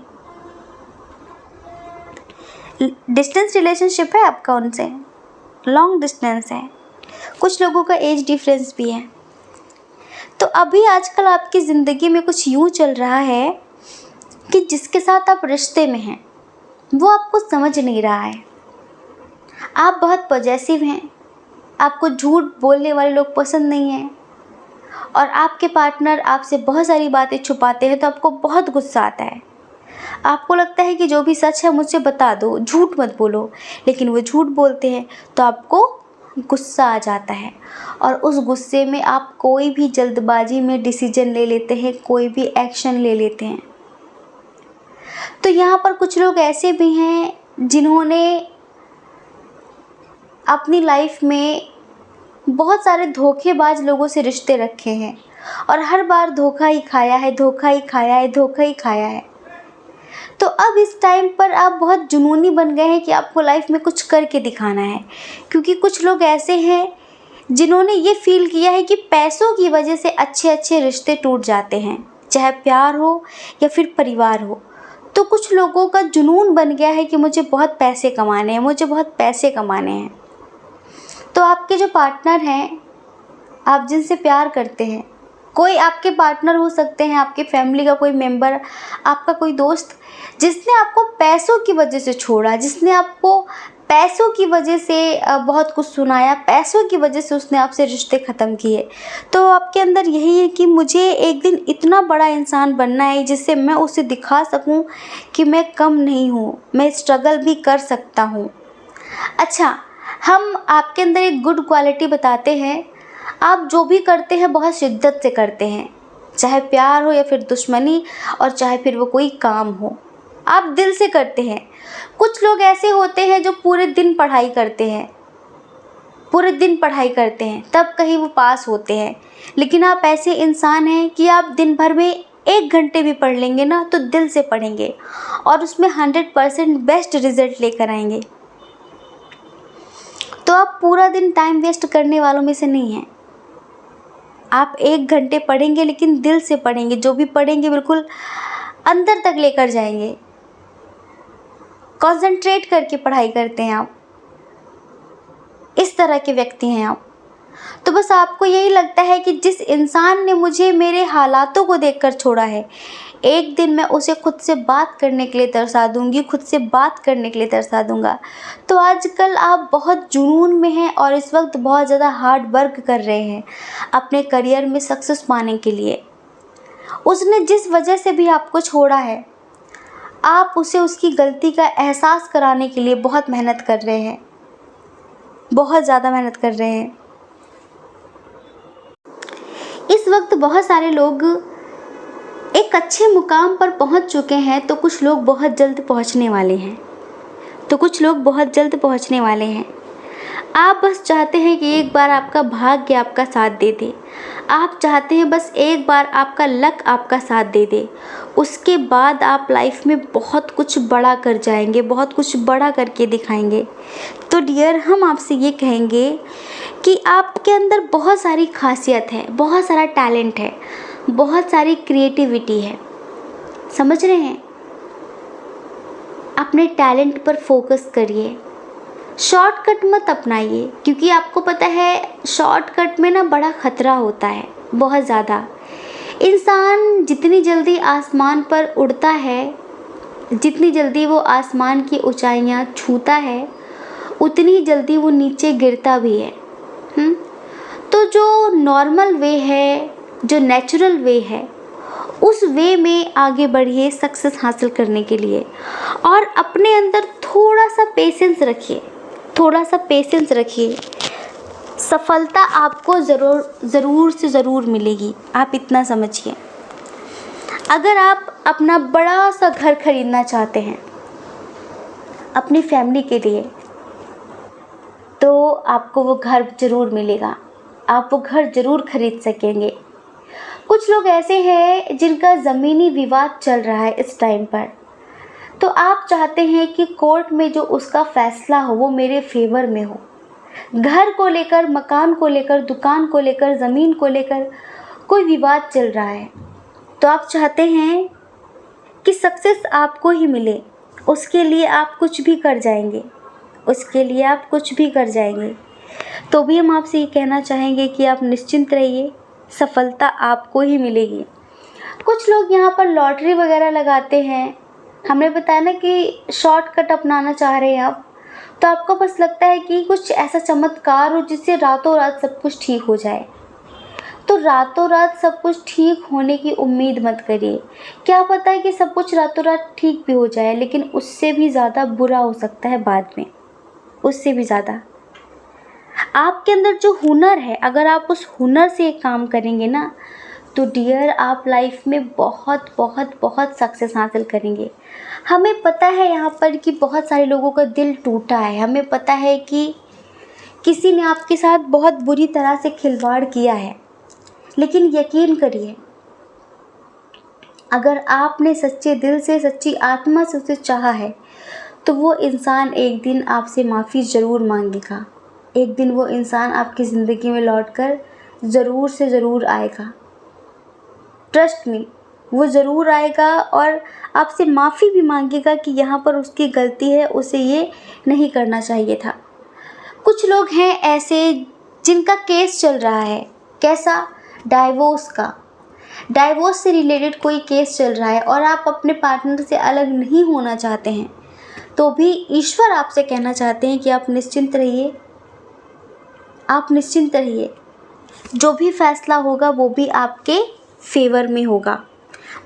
डिस्टेंस रिलेशनशिप है आपका उनसे, लॉन्ग डिस्टेंस है, कुछ लोगों का एज डिफरेंस भी है। तो अभी आजकल आपकी ज़िंदगी में कुछ यूँ चल रहा है कि जिसके साथ आप रिश्ते में हैं वो आपको समझ नहीं रहा है। आप बहुत पॉजेसिव हैं, आपको झूठ बोलने वाले लोग पसंद नहीं हैं, और आपके पार्टनर आपसे बहुत सारी बातें छुपाते हैं तो आपको बहुत गुस्सा आता है। आपको लगता है कि जो भी सच है मुझसे बता दो, झूठ मत बोलो, लेकिन वो झूठ बोलते हैं तो आपको गुस्सा आ जाता है, और उस गुस्से में आप कोई भी जल्दबाजी में डिसीजन ले लेते हैं, कोई भी एक्शन ले लेते हैं। तो यहाँ पर कुछ लोग ऐसे भी हैं जिन्होंने अपनी लाइफ में बहुत सारे धोखेबाज लोगों से रिश्ते रखे हैं और हर बार धोखा ही खाया है, धोखा ही खाया है, धोखा ही खाया है। तो अब इस टाइम पर आप बहुत जुनूनी बन गए हैं कि आपको लाइफ में कुछ करके दिखाना है, क्योंकि कुछ लोग ऐसे हैं जिन्होंने ये फील किया है कि पैसों की वजह से अच्छे अच्छे रिश्ते टूट जाते हैं, चाहे प्यार हो या फिर परिवार हो। तो कुछ लोगों का जुनून बन गया है कि मुझे बहुत पैसे कमाने हैं, मुझे बहुत पैसे कमाने हैं। तो आपके जो पार्टनर हैं, आप जिनसे प्यार करते हैं, कोई आपके पार्टनर हो सकते हैं, आपके फैमिली का कोई मेंबर, आपका कोई दोस्त, जिसने आपको पैसों की वजह से छोड़ा, जिसने आपको पैसों की वजह से बहुत कुछ सुनाया, पैसों की वजह से उसने आपसे रिश्ते ख़त्म किए। तो आपके अंदर यही है कि मुझे एक दिन इतना बड़ा इंसान बनना है जिससे मैं उसे दिखा सकूं कि मैं कम नहीं हूं, मैं स्ट्रगल भी कर सकता हूं। अच्छा, हम आपके अंदर एक गुड क्वालिटी बताते हैं। आप जो भी करते हैं बहुत शिद्दत से करते हैं, चाहे प्यार हो या फिर दुश्मनी, और चाहे फिर वो कोई काम हो, आप दिल से करते हैं। कुछ लोग ऐसे होते हैं जो पूरे दिन पढ़ाई करते हैं, पूरे दिन पढ़ाई करते हैं, तब कहीं वो पास होते हैं, लेकिन आप ऐसे इंसान हैं कि आप दिन भर में 1 घंटे भी पढ़ लेंगे ना तो दिल से पढ़ेंगे और उसमें 100% बेस्ट रिज़ल्ट लेकर आएंगे। तो आप पूरा दिन टाइम वेस्ट करने वालों में से नहीं हैं। आप 1 घंटे पढ़ेंगे लेकिन दिल से पढ़ेंगे, जो भी पढ़ेंगे बिल्कुल अंदर तक लेकर जाएंगे, कंसंट्रेट करके पढ़ाई करते हैं आप, इस तरह के व्यक्ति हैं आप। तो बस आपको यही लगता है कि जिस इंसान ने मुझे मेरे हालातों को देखकर छोड़ा है, एक दिन मैं उसे खुद से बात करने के लिए तरसा दूंगी, खुद से बात करने के लिए तरसा दूंगा। तो आजकल आप बहुत जुनून में हैं और इस वक्त बहुत ज़्यादा हार्ड वर्क कर रहे हैं अपने करियर में सक्सेस पाने के लिए। उसने जिस वजह से भी आपको छोड़ा है, आप उसे उसकी गलती का एहसास कराने के लिए बहुत मेहनत कर रहे हैं, बहुत ज़्यादा मेहनत कर रहे हैं। इस वक्त बहुत सारे लोग एक अच्छे मुकाम पर पहुंच चुके हैं, तो कुछ लोग बहुत जल्द पहुंचने वाले हैं, आप बस चाहते हैं कि एक बार आपका भाग्य आपका साथ दे दे, आप चाहते हैं बस एक बार आपका लक आपका साथ दे दे, उसके बाद आप लाइफ में बहुत कुछ बड़ा कर जाएंगे, बहुत कुछ बड़ा करके दिखाएंगे। तो डियर, हम आपसे ये कहेंगे कि आपके अंदर बहुत सारी खासियत है, बहुत सारा टैलेंट है, बहुत सारी क्रिएटिविटी है, समझ रहे हैं? अपने टैलेंट पर फोकस करिए, शॉर्टकट मत अपनाइए, क्योंकि आपको पता है शॉर्टकट में ना बड़ा ख़तरा होता है, बहुत ज़्यादा। इंसान जितनी जल्दी आसमान पर उड़ता है, जितनी जल्दी वो आसमान की ऊंचाइयां छूता है, उतनी जल्दी वो नीचे गिरता भी है। तो जो नॉर्मल वे है, जो नेचुरल वे है, उस वे में आगे बढ़िए सक्सेस हासिल करने के लिए। और अपने अंदर थोड़ा सा पेशेंस रखिए, थोड़ा सा पेशेंस रखिए। सफलता आपको ज़रूर से ज़रूर मिलेगी, आप इतना समझिए। अगर आप अपना बड़ा सा घर खरीदना चाहते हैं अपनी फैमिली के लिए, तो आपको वो घर ज़रूर मिलेगा, आप वो घर ज़रूर खरीद सकेंगे। कुछ लोग ऐसे हैं जिनका ज़मीनी विवाद चल रहा है इस टाइम पर, तो आप चाहते हैं कि कोर्ट में जो उसका फैसला हो वो मेरे फेवर में हो। घर को लेकर, मकान को लेकर, दुकान को लेकर, ज़मीन को लेकर कोई विवाद चल रहा है, तो आप चाहते हैं कि सक्सेस आपको ही मिले। उसके लिए आप कुछ भी कर जाएंगे, उसके लिए आप कुछ भी कर जाएंगे। तो भी हम आपसे ये कहना चाहेंगे कि आप निश्चिंत रहिए, सफलता आपको ही मिलेगी। कुछ लोग यहाँ पर लॉटरी वगैरह लगाते हैं, हमने बताया ना कि शॉर्टकट अपनाना चाह रहे हैं आप, तो आपको बस लगता है कि कुछ ऐसा चमत्कार हो जिससे रातों रात सब कुछ ठीक हो जाए। तो रातों रात सब कुछ ठीक होने की उम्मीद मत करिए। क्या पता है कि सब कुछ रातों रात ठीक भी हो जाए, लेकिन उससे भी ज़्यादा बुरा हो सकता है बाद में, उससे भी ज़्यादा। आपके अंदर जो हुनर है, अगर आप उस हुनर से एक काम करेंगे ना, तो डियर आप लाइफ में बहुत बहुत बहुत सक्सेस हासिल करेंगे। हमें पता है यहाँ पर कि बहुत सारे लोगों का दिल टूटा है, हमें पता है कि किसी ने आपके साथ बहुत बुरी तरह से खिलवाड़ किया है, लेकिन यकीन करिए, अगर आपने सच्चे दिल से, सच्ची आत्मा से उसे चाहा है, तो वो इंसान एक दिन आपसे माफ़ी ज़रूर मांगेगा। एक दिन वो इंसान आपकी ज़िंदगी में लौटकर ज़रूर से ज़रूर आएगा। ट्रस्ट मी, वो ज़रूर आएगा और आपसे माफ़ी भी मांगेगा कि यहाँ पर उसकी गलती है, उसे ये नहीं करना चाहिए था। कुछ लोग हैं ऐसे जिनका केस चल रहा है, कैसा? डाइवोर्स का। डाइवोर्स से रिलेटेड कोई केस चल रहा है और आप अपने पार्टनर से अलग नहीं होना चाहते हैं, तो भी ईश्वर आपसे कहना चाहते हैं कि आप निश्चिंत रहिए, आप निश्चिंत रहिए। जो भी फैसला होगा वो भी आपके फेवर में होगा।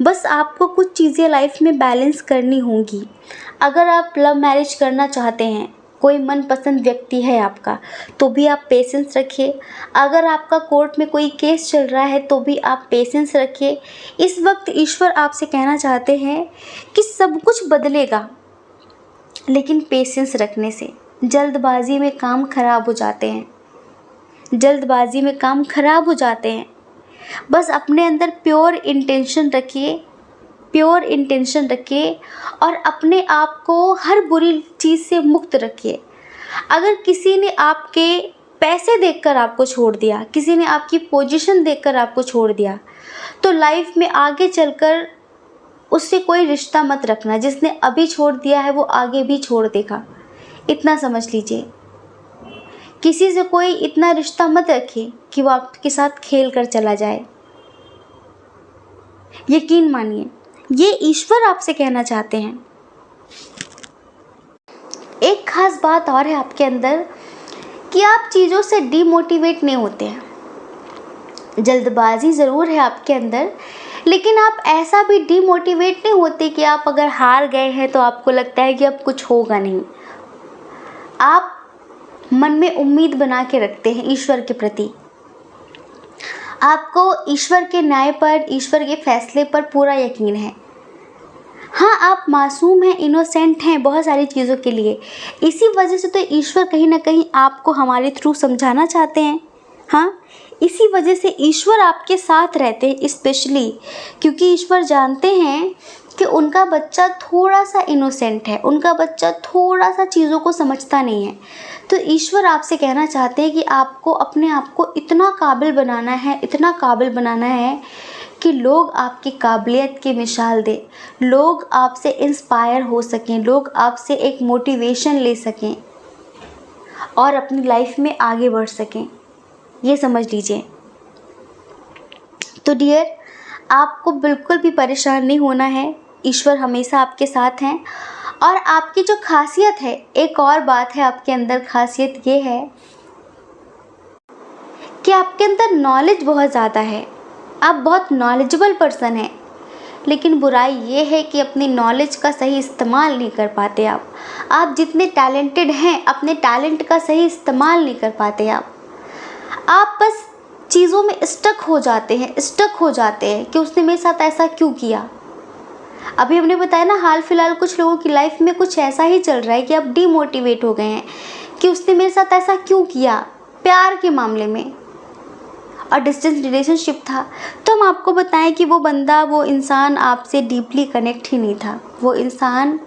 बस आपको कुछ चीज़ें लाइफ में बैलेंस करनी होंगी। अगर आप लव मैरिज करना चाहते हैं, कोई मनपसंद व्यक्ति है आपका, तो भी आप पेशेंस रखिए। अगर आपका कोर्ट में कोई केस चल रहा है, तो भी आप पेशेंस रखिए। इस वक्त ईश्वर आपसे कहना चाहते हैं कि सब कुछ बदलेगा, लेकिन पेशेंस रखने से। जल्दबाजी में काम खराब हो जाते हैं, जल्दबाजी में काम खराब हो जाते हैं। बस अपने अंदर प्योर इंटेंशन रखिए, प्योर इंटेंशन रखिए और अपने आप को हर बुरी चीज़ से मुक्त रखिए। अगर किसी ने आपके पैसे देखकर आपको छोड़ दिया, किसी ने आपकी पोजीशन देखकर आपको छोड़ दिया, तो लाइफ में आगे चलकर उससे कोई रिश्ता मत रखना। जिसने अभी छोड़ दिया है वो आगे भी छोड़ देगा, इतना समझ लीजिए। किसी से कोई इतना रिश्ता मत रखिए कि वो आपके साथ खेल कर चला जाए। यकीन मानिए, ये ईश्वर आपसे कहना चाहते हैं। एक खास बात और है आपके अंदर कि आप चीज़ों से डीमोटिवेट नहीं होते हैं। जल्दबाजी ज़रूर है आपके अंदर, लेकिन आप ऐसा भी डीमोटिवेट नहीं होते कि आप अगर हार गए हैं तो आपको लगता है कि अब कुछ होगा नहीं। आप मन में उम्मीद बना के रखते हैं ईश्वर के प्रति। आपको ईश्वर के न्याय पर, ईश्वर के फैसले पर पूरा यकीन है। हाँ, आप मासूम हैं, इनोसेंट हैं बहुत सारी चीज़ों के लिए। इसी वजह से तो ईश्वर कहीं ना कहीं आपको हमारे थ्रू समझाना चाहते हैं। हाँ, इसी वजह से ईश्वर आपके साथ रहते हैं, स्पेशली क्योंकि ईश्वर जानते हैं कि उनका बच्चा थोड़ा सा इनोसेंट है, उनका बच्चा थोड़ा सा चीज़ों को समझता नहीं है। तो ईश्वर आपसे कहना चाहते हैं कि आपको अपने आप को इतना काबिल बनाना है, इतना काबिल बनाना है कि लोग आपकी काबिलियत की मिसाल दें, लोग आपसे इंस्पायर हो सकें, लोग आपसे एक मोटिवेशन ले सकें और अपनी लाइफ में आगे बढ़ सकें। ये समझ लीजिए। तो डियर, आपको बिल्कुल भी परेशान नहीं होना है, ईश्वर हमेशा आपके साथ हैं। और आपकी जो खासियत है, एक और बात है आपके अंदर, खासियत ये है कि आपके अंदर नॉलेज बहुत ज़्यादा है, आप बहुत नॉलेजेबल पर्सन हैं। लेकिन बुराई ये है कि अपनी नॉलेज का सही इस्तेमाल नहीं कर पाते आप जितने टैलेंटेड हैं अपने टैलेंट का सही इस्तेमाल नहीं कर पाते आप बस चीज़ों में स्टक हो जाते हैं कि उसने मेरे साथ ऐसा क्यों किया। अभी हमने बताया ना, हाल फिलहाल कुछ लोगों की लाइफ में कुछ ऐसा ही चल रहा है कि अब डीमोटिवेट हो गए हैं कि उसने मेरे साथ ऐसा क्यों किया, प्यार के मामले में, और डिस्टेंस रिलेशनशिप था। तो हम आपको बताएं कि वो बंदा, वो इंसान आपसे डीपली कनेक्ट ही नहीं था। वो इंसान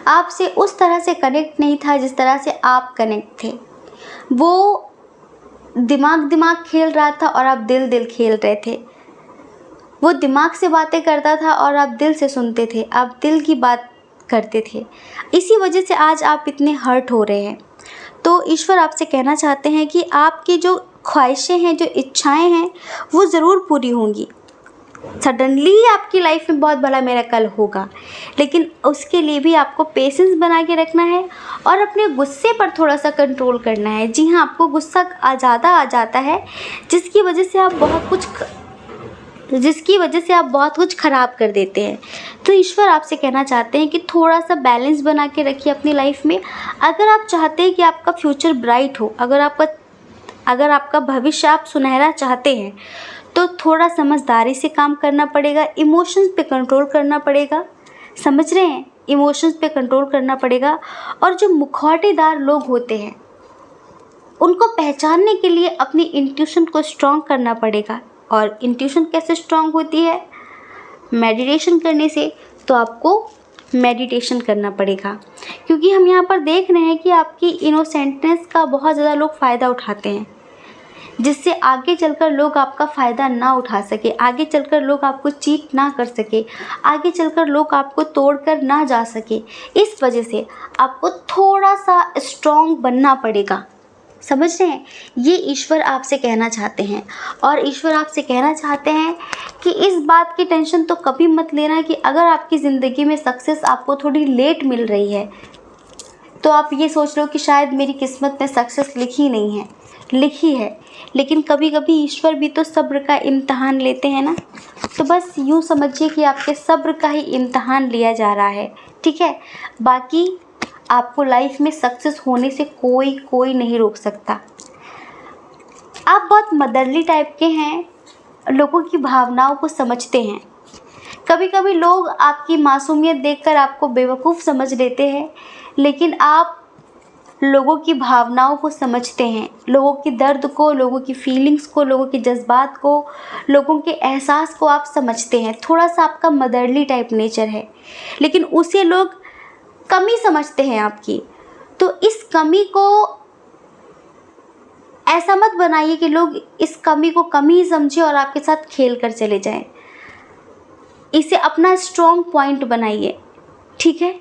आपसे उस तरह से कनेक्ट नहीं था जिस तरह से आप कनेक्ट थे। वो दिमाग खेल रहा था और आप दिल खेल रहे थे। वो दिमाग से बातें करता था और आप दिल से सुनते थे, आप दिल की बात करते थे। इसी वजह से आज आप इतने हर्ट हो रहे हैं। तो ईश्वर आपसे कहना चाहते हैं कि आपकी जो ख्वाहिशें हैं, जो इच्छाएं हैं, वो ज़रूर पूरी होंगी। सडनली आपकी लाइफ में बहुत बड़ा मिरेकल होगा, लेकिन उसके लिए भी आपको पेशेंस बना के रखना है और अपने गुस्से पर थोड़ा सा कंट्रोल करना है। जी हाँ, आपको गुस्सा ज़्यादा आ जाता है जिसकी वजह से आप बहुत कुछ ख़राब कर देते हैं। तो ईश्वर आपसे कहना चाहते हैं कि थोड़ा सा बैलेंस बना के रखिए अपनी लाइफ में। अगर आप चाहते हैं कि आपका फ्यूचर ब्राइट हो, अगर आपका भविष्य आप सुनहरा चाहते हैं, तो थोड़ा समझदारी से काम करना पड़ेगा, इमोशंस पे कंट्रोल करना पड़ेगा। समझ रहे हैं? इमोशंस पे कंट्रोल करना पड़ेगा। और जो मुखौटेदार लोग होते हैं उनको पहचानने के लिए अपनी इंट्यूशन को स्ट्रॉन्ग करना पड़ेगा। और इंट्यूशन कैसे स्ट्रॉन्ग होती है? मेडिटेशन करने से। तो आपको मेडिटेशन करना पड़ेगा, क्योंकि हम यहाँ पर देख रहे हैं कि आपकी इनोसेंटनेस का बहुत ज़्यादा लोग फ़ायदा उठाते हैं, जिससे आगे चलकर लोग आपका फ़ायदा ना उठा सके, आगे चलकर लोग आपको चीट ना कर सके, आगे चलकर लोग आपको तोड़कर ना जा सके। इस वजह से आपको थोड़ा सा स्ट्रॉन्ग बनना पड़ेगा। समझ रहे हैं? ये ईश्वर आपसे कहना चाहते हैं। और ईश्वर आपसे कहना चाहते हैं कि इस बात की टेंशन तो कभी मत लेना कि अगर आपकी ज़िंदगी में सक्सेस आपको थोड़ी लेट मिल रही है, तो आप ये सोच लो कि शायद मेरी किस्मत में सक्सेस लिखी है। लेकिन कभी कभी ईश्वर भी तो सब्र का इम्तहान लेते हैं ना। तो बस यूँ समझिए कि आपके सब्र का ही इम्तहान लिया जा रहा है, ठीक है? बाकी आपको लाइफ में सक्सेस होने से कोई नहीं रोक सकता। आप बहुत मदरली टाइप के हैं, लोगों की भावनाओं को समझते हैं। कभी कभी लोग आपकी मासूमियत देखकर आपको बेवकूफ़ समझ लेते हैं, लेकिन आप लोगों की भावनाओं को समझते हैं, लोगों के दर्द को, लोगों की फीलिंग्स को, लोगों के जज्बात को, लोगों के एहसास को आप समझते हैं। थोड़ा सा आपका मदरली टाइप नेचर है, लेकिन उसे लोग कमी समझते हैं आपकी। तो इस कमी को ऐसा मत बनाइए कि लोग इस कमी को कमी ही समझें और आपके साथ खेल कर चले जाएं। इसे अपना स्ट्रॉन्ग पॉइंट बनाइए, ठीक है?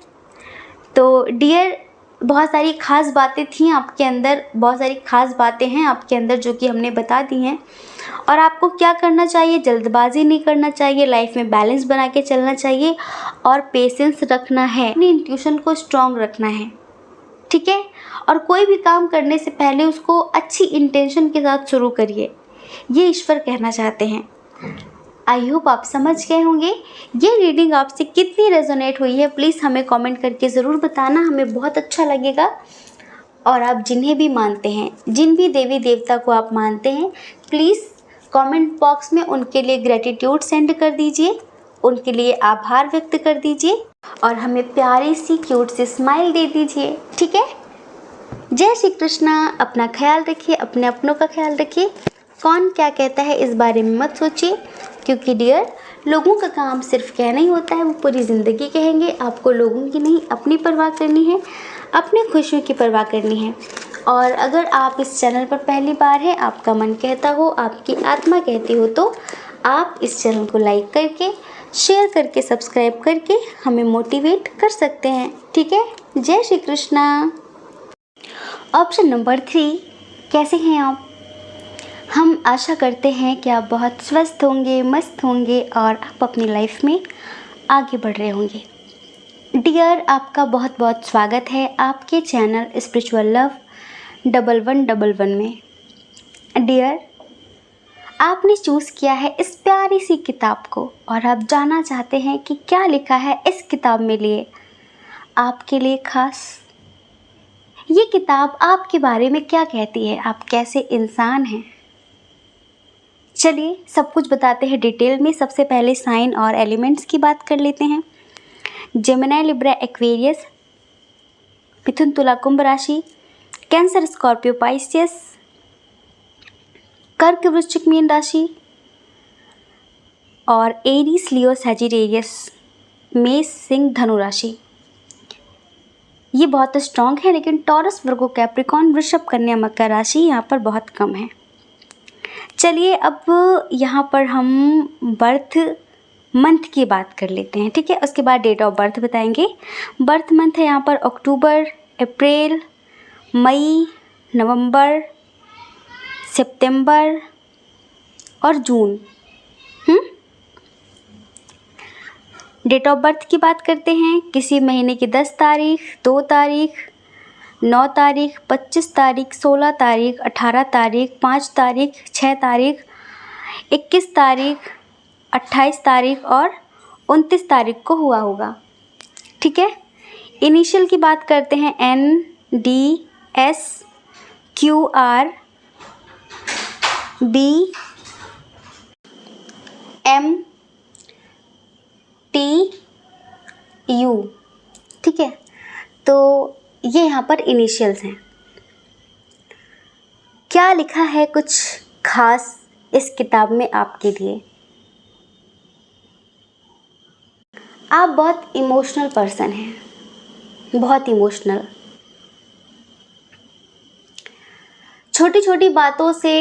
तो डियर, बहुत सारी ख़ास बातें थी आपके अंदर, बहुत सारी ख़ास बातें हैं आपके अंदर जो कि हमने बता दी हैं। और आपको क्या करना चाहिए? जल्दबाजी नहीं करना चाहिए, लाइफ में बैलेंस बना के चलना चाहिए और पेशेंस रखना है, अपनी इंट्यूशन को स्ट्रॉन्ग रखना है, ठीक है? और कोई भी काम करने से पहले उसको अच्छी इंटेंशन के साथ शुरू करिए, ये ईश्वर कहना चाहते हैं। आई होप आप समझ गए होंगे। ये रीडिंग आपसे कितनी रेजोनेट हुई है प्लीज़ हमें कमेंट करके ज़रूर बताना, हमें बहुत अच्छा लगेगा। और आप जिन्हें भी मानते हैं, जिन भी देवी देवता को आप मानते हैं, प्लीज़ कमेंट बॉक्स में उनके लिए ग्रेटिट्यूड सेंड कर दीजिए, उनके लिए आभार व्यक्त कर दीजिए और हमें प्यारी सी क्यूट सी स्माइल दे दीजिए, ठीक है? जय श्री कृष्णा। अपना ख्याल रखिए, अपने अपनों का ख्याल रखिए। कौन क्या कहता है इस बारे में मत सोचिए, क्योंकि डियर, लोगों का काम सिर्फ कहना ही होता है, वो पूरी ज़िंदगी कहेंगे। आपको लोगों की नहीं, अपनी परवाह करनी है, अपनी खुशियों की परवाह करनी है। और अगर आप इस चैनल पर पहली बार हैं, आपका मन कहता हो, आपकी आत्मा कहती हो, तो आप इस चैनल को लाइक करके, शेयर करके, सब्सक्राइब करके हमें मोटिवेट कर सकते हैं, ठीक है? जय श्री कृष्णा। ऑप्शन नंबर 3, कैसे हैं आप? हम आशा करते हैं कि आप बहुत स्वस्थ होंगे, मस्त होंगे और आप अपनी लाइफ में आगे बढ़ रहे होंगे। डियर, आपका बहुत बहुत स्वागत है आपके चैनल स्पिरिचुअल लव 1111 में। डियर, आपने चूज़ किया है इस प्यारी सी किताब को और आप जानना चाहते हैं कि क्या लिखा है इस किताब में लिए आपके लिए खास। ये किताब आपके बारे में क्या कहती है, आप कैसे इंसान हैं। चलिए सब कुछ बताते हैं डिटेल में। सबसे पहले साइन और एलिमेंट्स की बात कर लेते हैं। जेमिनी, लिब्रा, एक्वेरियस, मिथुन, तुला, कुंभ राशि, कैंसर, स्कॉर्पियो, पाइसियस, कर्क, वृश्चिक, मीन राशि और एरीज, लियो, सैजिटेरियस, मेष, सिंह, धनु राशि। ये बहुत स्ट्रॉन्ग है, लेकिन टॉरस, वर्गो, कैप्रिकॉन, वृषभ, कन्या, मकर राशि यहाँ पर बहुत कम है। चलिए अब यहाँ पर हम बर्थ मंथ की बात कर लेते हैं, ठीक है। उसके बाद डेट ऑफ बर्थ बताएंगे। बर्थ मंथ है यहाँ पर अक्टूबर, अप्रैल, मई, नवंबर, सितंबर और जून। डेट ऑफ बर्थ की बात करते हैं। किसी महीने की 10 तारीख, 2 तारीख, 9 तारीख, 25 तारीख, 16 तारीख, 18 तारीख, 5 तारीख, 6 तारीख, 21 तारीख, 28 तारीख और 29 तारीख को हुआ होगा, ठीक है। इनिशियल की बात करते हैं। NDSQR BMTU, ठीक है। तो ये यहाँ पर इनिशियल्स हैं। क्या लिखा है कुछ खास इस किताब में आपके लिए। आप बहुत इमोशनल पर्सन हैं, बहुत इमोशनल। छोटी छोटी बातों से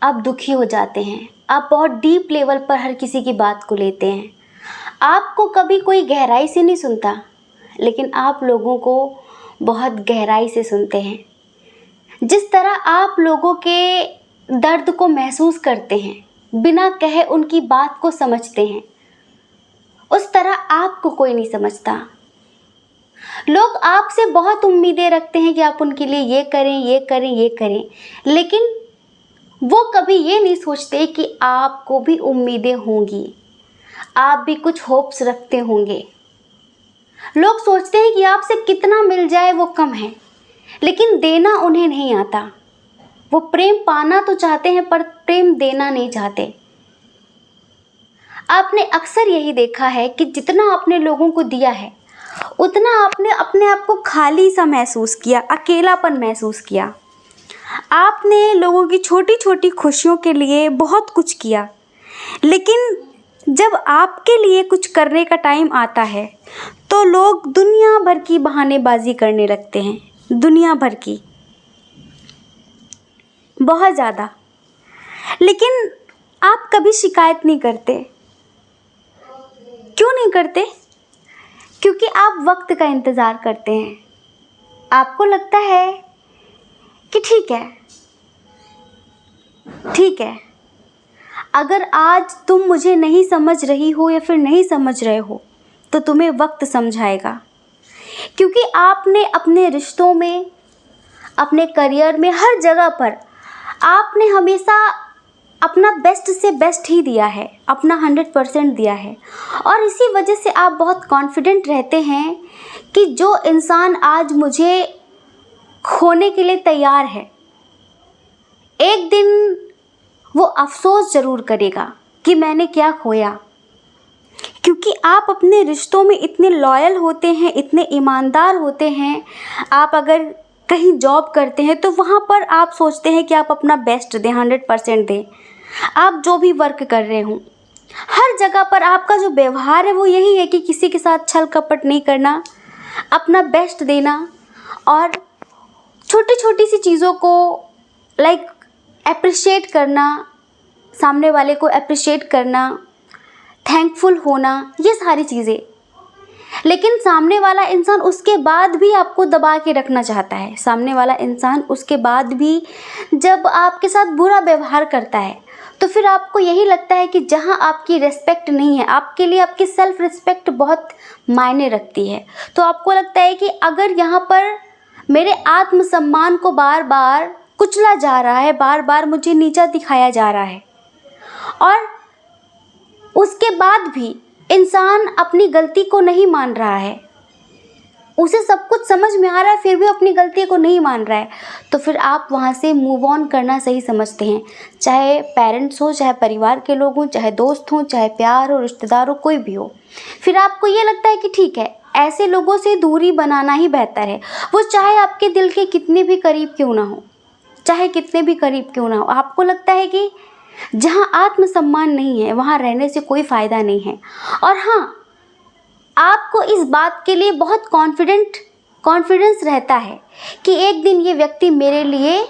आप दुखी हो जाते हैं। आप बहुत डीप लेवल पर हर किसी की बात को लेते हैं। आपको कभी कोई गहराई से नहीं सुनता, लेकिन आप लोगों को बहुत गहराई से सुनते हैं। जिस तरह आप लोगों के दर्द को महसूस करते हैं, बिना कहे उनकी बात को समझते हैं, उस तरह आपको कोई नहीं समझता। लोग आपसे बहुत उम्मीदें रखते हैं कि आप उनके लिए ये करें, ये करें, ये करें, लेकिन वो कभी ये नहीं सोचते कि आपको भी उम्मीदें होंगी, आप भी कुछ होप्स रखते होंगे। लोग सोचते हैं कि आपसे कितना मिल जाए वो कम है, लेकिन देना उन्हें नहीं आता। वो प्रेम पाना तो चाहते हैं, पर प्रेम देना नहीं चाहते। आपने अक्सर यही देखा है कि जितना आपने लोगों को दिया है, उतना आपने अपने आप को खाली सा महसूस किया, अकेलापन महसूस किया। आपने लोगों की छोटी छोटी खुशियों के लिए बहुत कुछ किया, लेकिन जब आपके लिए कुछ करने का टाइम आता है तो लोग दुनिया भर की बहानेबाजी करने लगते हैं, दुनिया भर की, बहुत ज़्यादा। लेकिन आप कभी शिकायत नहीं करते। क्यों नहीं करते? क्योंकि आप वक्त का इंतज़ार करते हैं। आपको लगता है कि ठीक है, ठीक है, अगर आज तुम मुझे नहीं समझ रही हो या फिर नहीं समझ रहे हो, तो तुम्हें वक्त समझाएगा। क्योंकि आपने अपने रिश्तों में, अपने करियर में, हर जगह पर आपने हमेशा अपना बेस्ट से बेस्ट ही दिया है, अपना 100% दिया है। और इसी वजह से आप बहुत कॉन्फिडेंट रहते हैं कि जो इंसान आज मुझे खोने के लिए तैयार है, एक दिन वो अफसोस ज़रूर करेगा कि मैंने क्या खोया। क्योंकि आप अपने रिश्तों में इतने लॉयल होते हैं, इतने ईमानदार होते हैं। आप अगर कहीं जॉब करते हैं तो वहाँ पर आप सोचते हैं कि आप अपना बेस्ट दें, 100% दें। आप जो भी वर्क कर रहे हों, हर जगह पर आपका जो व्यवहार है वो यही है कि किसी के साथ छल कपट नहीं करना, अपना बेस्ट देना और छोटी छोटी सी चीज़ों को लाइक अप्रिशिएट करना, सामने वाले को अप्रिशिएट करना, थैंकफुल होना, ये सारी चीज़ें। लेकिन सामने वाला इंसान उसके बाद भी आपको दबा के रखना चाहता है। सामने वाला इंसान उसके बाद भी जब आपके साथ बुरा व्यवहार करता है, तो फिर आपको यही लगता है कि जहाँ आपकी रिस्पेक्ट नहीं है, आपके लिए आपकी सेल्फ रिस्पेक्ट बहुत मायने रखती है। तो आपको लगता है कि अगर यहाँ पर मेरे आत्मसम्मान को बार बार कुचला जा रहा है, बार बार मुझे नीचा दिखाया जा रहा है, और उसके बाद भी इंसान अपनी गलती को नहीं मान रहा है, उसे सब कुछ समझ में आ रहा है फिर भी अपनी गलती को नहीं मान रहा है, तो फिर आप वहाँ से मूव ऑन करना सही समझते हैं। चाहे पेरेंट्स हो, चाहे परिवार के लोग हों, चाहे दोस्त हों, चाहे प्यार हो, रिश्तेदार हो, कोई भी हो, फिर आपको ये लगता है कि ठीक है, ऐसे लोगों से दूरी बनाना ही बेहतर है। वो चाहे आपके दिल के कितने भी करीब क्यों ना हो, चाहे कितने भी करीब क्यों ना हो, आपको लगता है कि जहाँ आत्मसम्मान नहीं है वहाँ रहने से कोई फ़ायदा नहीं है। और हाँ, आपको इस बात के लिए बहुत कॉन्फिडेंस रहता है कि एक दिन ये व्यक्ति मेरे लिए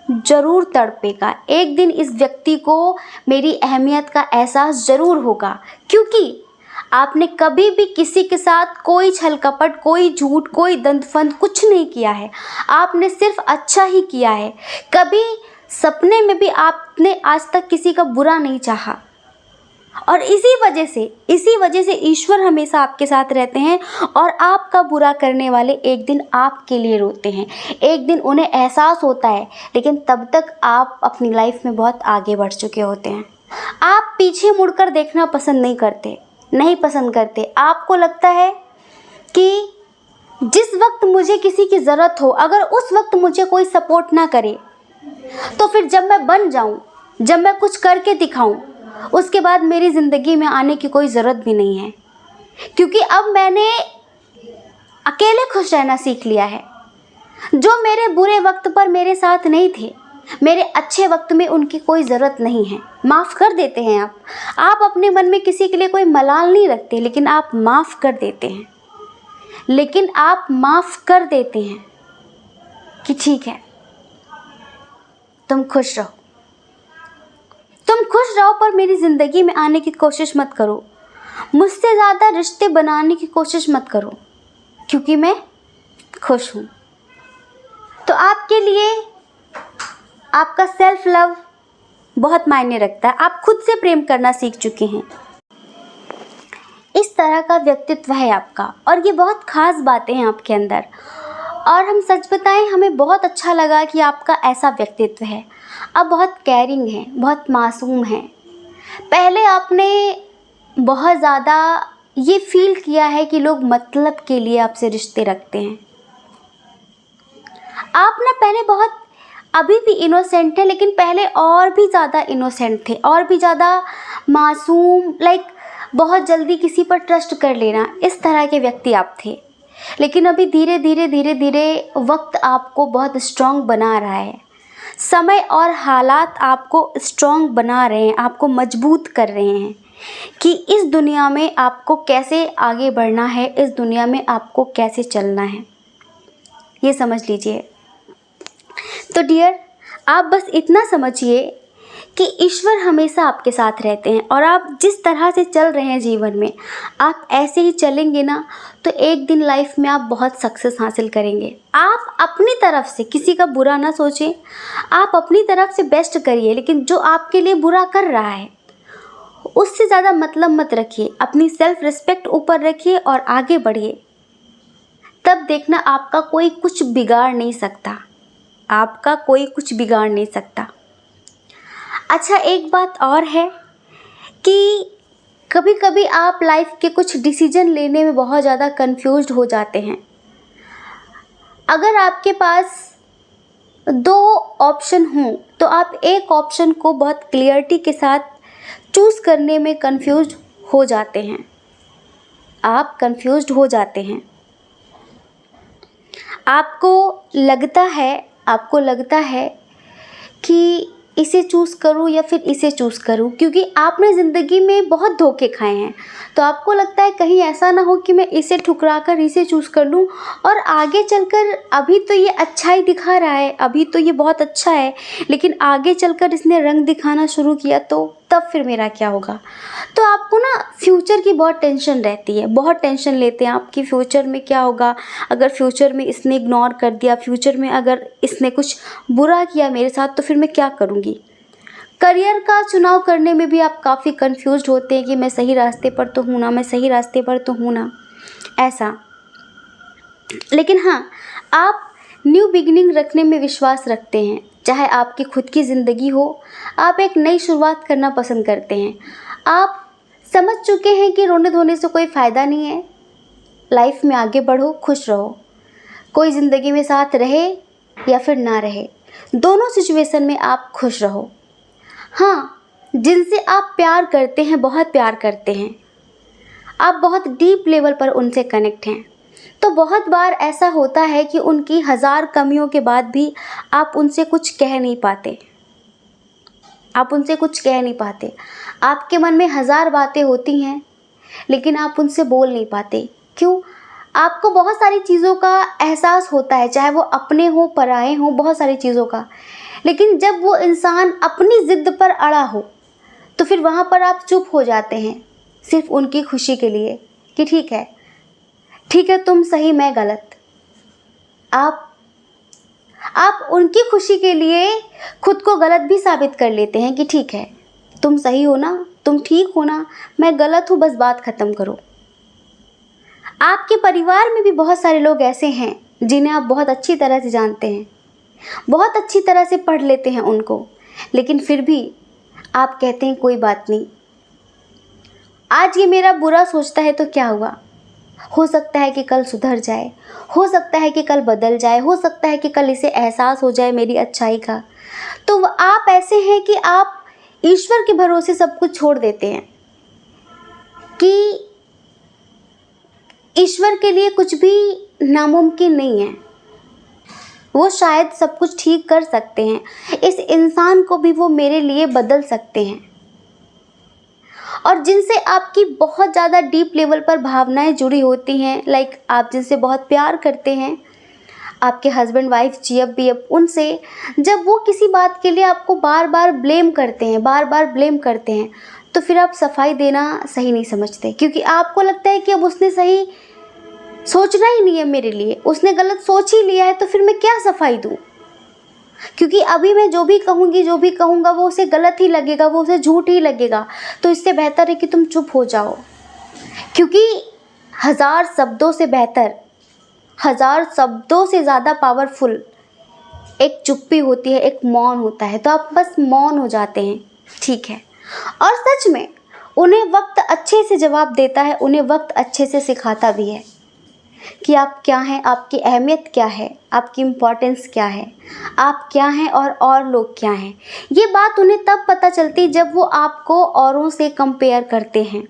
ज़रूर तड़पेगा, एक दिन इस व्यक्ति को मेरी अहमियत का एहसास ज़रूर होगा, क्योंकि आपने कभी भी किसी के साथ कोई छल कपट, कोई झूठ, कोई दंतफंद कुछ नहीं किया है। आपने सिर्फ अच्छा ही किया है। कभी सपने में भी आपने आज तक किसी का बुरा नहीं चाहा, और इसी वजह से ईश्वर हमेशा आपके साथ रहते हैं। और आपका बुरा करने वाले एक दिन आपके लिए रोते हैं, एक दिन उन्हें एहसास होता है, लेकिन तब तक आप अपनी लाइफ में बहुत आगे बढ़ चुके होते हैं। आप पीछे मुड़कर देखना नहीं पसंद करते। आपको लगता है कि जिस वक्त मुझे किसी की ज़रूरत हो, अगर उस वक्त मुझे कोई सपोर्ट ना करे, तो फिर जब मैं बन जाऊं, जब मैं कुछ करके दिखाऊं, उसके बाद मेरी ज़िंदगी में आने की कोई ज़रूरत भी नहीं है, क्योंकि अब मैंने अकेले खुश रहना सीख लिया है। जो मेरे बुरे वक्त पर मेरे साथ नहीं थे, मेरे अच्छे वक्त में उनकी कोई ज़रूरत नहीं है। माफ़ कर देते हैं आप अपने मन में किसी के लिए कोई मलाल नहीं रखते, लेकिन आप माफ़ कर देते हैं कि ठीक है, तुम खुश रहो, पर मेरी ज़िंदगी में आने की कोशिश मत करो, मुझसे ज़्यादा रिश्ते बनाने की कोशिश मत करो, क्योंकि मैं खुश हूँ। तो आपके लिए आपका सेल्फ लव बहुत मायने रखता है। आप खुद से प्रेम करना सीख चुके हैं। इस तरह का व्यक्तित्व है आपका, और ये बहुत ख़ास बातें हैं आपके अंदर। और हम सच बताएं, हमें बहुत अच्छा लगा कि आपका ऐसा व्यक्तित्व है। आप बहुत केयरिंग हैं, बहुत मासूम हैं। पहले आपने बहुत ज़्यादा ये फील किया है कि लोग मतलब के लिए आपसे रिश्ते रखते हैं। आप ना पहले बहुत, अभी भी इनोसेंट है, लेकिन पहले और भी ज़्यादा इनोसेंट थे, और भी ज़्यादा मासूम, बहुत जल्दी किसी पर ट्रस्ट कर लेना, इस तरह के व्यक्ति आप थे। लेकिन अभी धीरे धीरे वक्त आपको बहुत स्ट्रॉन्ग बना रहा है। समय और हालात आपको स्ट्रॉन्ग बना रहे हैं, आपको मजबूत कर रहे हैं कि इस दुनिया में आपको कैसे आगे बढ़ना है, इस दुनिया में आपको कैसे चलना है, ये समझ लीजिए। तो डियर, आप बस इतना समझिए कि ईश्वर हमेशा आपके साथ रहते हैं, और आप जिस तरह से चल रहे हैं जीवन में, आप ऐसे ही चलेंगे ना, तो एक दिन लाइफ में आप बहुत सक्सेस हासिल करेंगे। आप अपनी तरफ से किसी का बुरा ना सोचें, आप अपनी तरफ से बेस्ट करिए, लेकिन जो आपके लिए बुरा कर रहा है उससे ज़्यादा मतलब मत रखिए। अपनी सेल्फ रिस्पेक्ट ऊपर रखिए और आगे बढ़िए। तब देखना, आपका कोई कुछ बिगाड़ नहीं सकता, आपका कोई कुछ बिगाड़ नहीं सकता। अच्छा, एक बात और है कि कभी कभी आप लाइफ के कुछ डिसीजन लेने में बहुत ज़्यादा कंफ्यूज्ड हो जाते हैं। अगर आपके पास 2 ऑप्शन हों, तो आप एक ऑप्शन को बहुत क्लियरिटी के साथ चूज़ करने में कंफ्यूज्ड हो जाते हैं। आप कंफ्यूज्ड हो जाते हैं। आपको लगता है कि इसे चूज़ करूँ या फिर इसे चूज़ करूँ, क्योंकि आपने ज़िंदगी में बहुत धोखे खाए हैं। तो आपको लगता है कहीं ऐसा ना हो कि मैं इसे ठुकरा कर इसे चूज़ कर लूँ, और आगे चलकर, अभी तो ये अच्छा ही दिखा रहा है, अभी तो ये बहुत अच्छा है, लेकिन आगे चलकर इसने रंग दिखाना शुरू किया तो तब फिर मेरा क्या होगा। तो आपको ना फ्यूचर की बहुत टेंशन रहती है, बहुत टेंशन लेते हैं आप कि फ्यूचर में क्या होगा, अगर फ्यूचर में इसने इग्नोर कर दिया, फ्यूचर में अगर इसने कुछ बुरा किया मेरे साथ, तो फिर मैं क्या करूँगी। करियर का चुनाव करने में भी आप काफ़ी कंफ्यूज्ड होते हैं कि मैं सही रास्ते पर तो हूँ ना, ऐसा। लेकिन हाँ, आप न्यू बिगिनिंग रखने में विश्वास रखते हैं, चाहे आपकी खुद की ज़िंदगी हो, आप एक नई शुरुआत करना पसंद करते हैं। आप समझ चुके हैं कि रोने धोने से कोई फ़ायदा नहीं है। लाइफ में आगे बढ़ो, खुश रहो। कोई ज़िंदगी में साथ रहे या फिर ना रहे, दोनों सिचुएशन में आप खुश रहो। हाँ, जिनसे आप प्यार करते हैं, बहुत प्यार करते हैं, आप बहुत डीप लेवल पर उनसे कनेक्ट हैं, तो बहुत बार ऐसा होता है कि उनकी हज़ार कमियों के बाद भी आप उनसे कुछ कह नहीं पाते। आप उनसे कुछ कह नहीं पाते। आपके मन में हज़ार बातें होती हैं, लेकिन आप उनसे बोल नहीं पाते। क्यों? आपको बहुत सारी चीज़ों का एहसास होता है, चाहे वो अपने हों, पराए हों, बहुत सारी चीज़ों का। लेकिन जब वो इंसान अपनी ज़िद पर अड़ा हो, तो फिर वहाँ पर आप चुप हो जाते हैं, सिर्फ उनकी खुशी के लिए कि ठीक है, तुम सही, मैं गलत। आप उनकी खुशी के लिए खुद को गलत भी साबित कर लेते हैं कि ठीक है, तुम सही हो ना, तुम ठीक हो ना, मैं गलत हूँ, बस बात ख़त्म करो। आपके परिवार में भी बहुत सारे लोग ऐसे हैं जिन्हें आप बहुत अच्छी तरह से जानते हैं, बहुत अच्छी तरह से पढ़ लेते हैं उनको, लेकिन फिर भी आप कहते हैं कोई बात नहीं, आज ये मेरा बुरा सोचता है तो क्या हुआ, हो सकता है कि कल सुधर जाए, हो सकता है कि कल बदल जाए, हो सकता है कि कल इसे एहसास हो जाए मेरी अच्छाई का। तो आप ऐसे हैं कि आप ईश्वर के भरोसे सब कुछ छोड़ देते हैं कि ईश्वर के लिए कुछ भी नामुमकिन नहीं है, वो शायद सब कुछ ठीक कर सकते हैं, इस इंसान को भी वो मेरे लिए बदल सकते हैं। और जिनसे आपकी बहुत ज़्यादा डीप लेवल पर भावनाएं जुड़ी होती हैं, लाइक आप जिनसे बहुत प्यार करते हैं, आपके हस्बैंड वाइफ जीएफ उनसे जब वो किसी बात के लिए आपको बार बार ब्लेम करते हैं, तो फिर आप सफाई देना सही नहीं समझते, क्योंकि आपको लगता है कि अब उसने सही सोचना ही नहीं है मेरे लिए, उसने गलत सोच ही लिया है, तो फिर मैं क्या सफाई दूँ, क्योंकि अभी मैं जो भी कहूँगी, जो भी कहूँगा, वो उसे गलत ही लगेगा, वो उसे झूठ ही लगेगा। तो इससे बेहतर है कि तुम चुप हो जाओ, क्योंकि हज़ार शब्दों से बेहतर, हज़ार शब्दों से ज़्यादा पावरफुल एक चुप्पी होती है, एक मौन होता है। तो आप बस मौन हो जाते हैं, ठीक है। और सच में उन्हें वक्त अच्छे से जवाब देता है, उन्हें वक्त अच्छे से सिखाता भी है कि आप क्या हैं, आपकी अहमियत क्या है, आपकी इम्पोर्टेंस क्या है, आप क्या हैं और लोग क्या हैं। ये बात उन्हें तब पता चलती जब वो आपको औरों से कंपेयर करते हैं।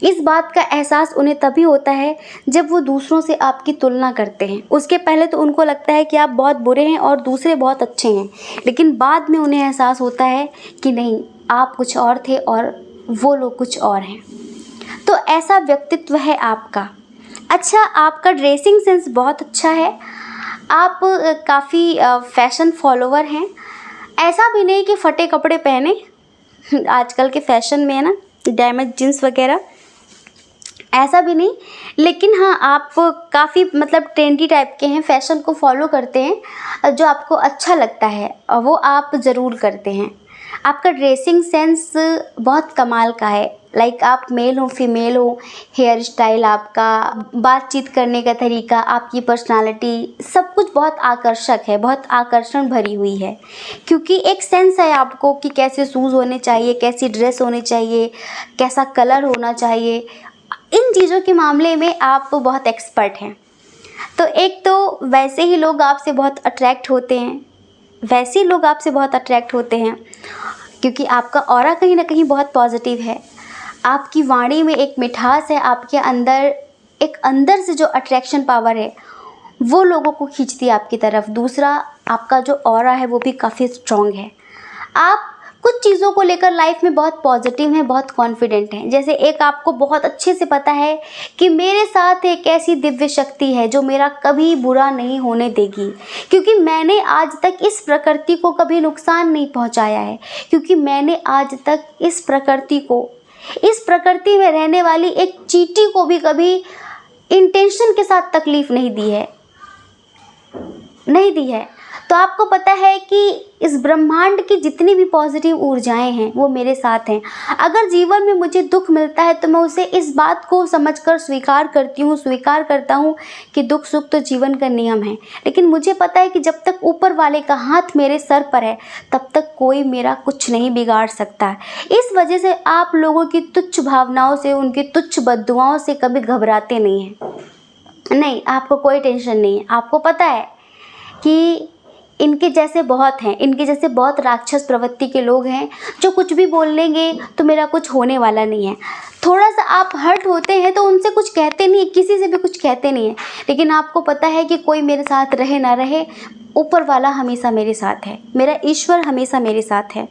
इस बात का एहसास उन्हें तभी होता है जब वो दूसरों से आपकी तुलना करते हैं। उसके पहले तो उनको लगता है कि आप बहुत बुरे हैं और दूसरे बहुत अच्छे हैं, लेकिन बाद में उन्हें एहसास होता है कि नहीं, आप कुछ और थे और वो लोग कुछ और हैं। तो ऐसा व्यक्तित्व है आपका। अच्छा, आपका ड्रेसिंग सेंस बहुत अच्छा है, आप काफ़ी फैशन फॉलोवर हैं। ऐसा भी नहीं कि फटे कपड़े पहने, आजकल के फैशन में है ना डैमेज जीन्स वगैरह, ऐसा भी नहीं, लेकिन हाँ, आप काफ़ी मतलब ट्रेंडी टाइप के हैं, फैशन को फॉलो करते हैं, जो आपको अच्छा लगता है वो आप ज़रूर करते हैं। आपका ड्रेसिंग सेंस बहुत कमाल का है, लाइक आप मेल हो फीमेल हो, हेयर स्टाइल आपका, बातचीत करने का तरीका, आपकी पर्सनालिटी, सब कुछ बहुत आकर्षक है, बहुत आकर्षण भरी हुई है, क्योंकि एक सेंस है आपको कि कैसे शूज़ होने चाहिए, कैसी ड्रेस होनी चाहिए, कैसा कलर होना चाहिए। इन चीज़ों के मामले में आप बहुत एक्सपर्ट हैं। तो एक तो वैसे ही लोग आपसे बहुत अट्रैक्ट होते हैं, क्योंकि आपका ऑरा कहीं ना कहीं बहुत पॉजिटिव है, आपकी वाणी में एक मिठास है, आपके अंदर एक अंदर से जो अट्रैक्शन पावर है वो लोगों को खींचती है आपकी तरफ। दूसरा, आपका जो ऑरा है वो भी काफ़ी स्ट्रॉन्ग है। आप कुछ चीज़ों को लेकर लाइफ में बहुत पॉजिटिव हैं, बहुत कॉन्फिडेंट हैं। जैसे एक आपको बहुत अच्छे से पता है कि मेरे साथ एक ऐसी दिव्य शक्ति है जो मेरा कभी बुरा नहीं होने देगी, क्योंकि मैंने आज तक इस प्रकृति को कभी नुकसान नहीं पहुंचाया है, क्योंकि मैंने आज तक इस प्रकृति में रहने वाली एक चींटी को भी कभी इंटेंशन के साथ तकलीफ़ नहीं दी है। तो आपको पता है कि इस ब्रह्मांड की जितनी भी पॉजिटिव ऊर्जाएं हैं वो मेरे साथ हैं। अगर जीवन में मुझे दुख मिलता है तो मैं उसे इस बात को समझकर स्वीकार करती हूँ, स्वीकार करता हूँ कि दुख सुख तो जीवन का नियम है। लेकिन मुझे पता है कि जब तक ऊपर वाले का हाथ मेरे सर पर है तब तक कोई मेरा कुछ नहीं बिगाड़ सकता। इस वजह से आप लोगों की तुच्छ भावनाओं से, उनकी तुच्छ बद्दुआओं से कभी घबराते नहीं हैं। नहीं, आपको कोई टेंशन नहीं है। आपको पता है कि इनके जैसे बहुत हैं, इनके जैसे बहुत राक्षस प्रवृत्ति के लोग हैं जो कुछ भी बोल लेंगे तो मेरा कुछ होने वाला नहीं है। थोड़ा सा आप हर्ट होते हैं तो उनसे कुछ कहते नहीं, किसी से भी कुछ कहते नहीं है, लेकिन आपको पता है कि कोई मेरे साथ रहे ना रहे, ऊपर वाला हमेशा मेरे साथ है, मेरा ईश्वर हमेशा मेरे साथ है।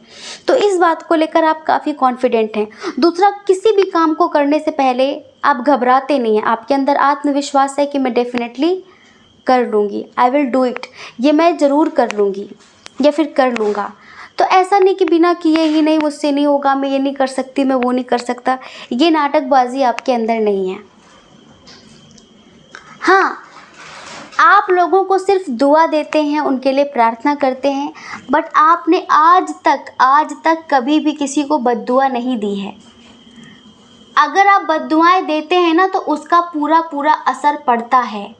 तो इस बात को लेकर आप काफ़ी कॉन्फिडेंट हैं। दूसरा, किसी भी काम को करने से पहले आप घबराते नहीं हैं। आपके अंदर आत्मविश्वास है कि मैं डेफिनेटली कर लूँगी, आई विल डू इट, ये मैं ज़रूर कर लूँगी या फिर कर लूँगा। तो ऐसा नहीं कि बिना किए ही नहीं, मुझसे नहीं होगा, मैं ये नहीं कर सकती, मैं वो नहीं कर सकता, ये नाटकबाजी आपके अंदर नहीं है। हाँ, आप लोगों को सिर्फ दुआ देते हैं, उनके लिए प्रार्थना करते हैं, बट आपने आज तक कभी भी किसी को बद्दुआ नहीं दी है। अगर आप बद्दुआएं देते हैं ना तो उसका पूरा असर पड़ता है।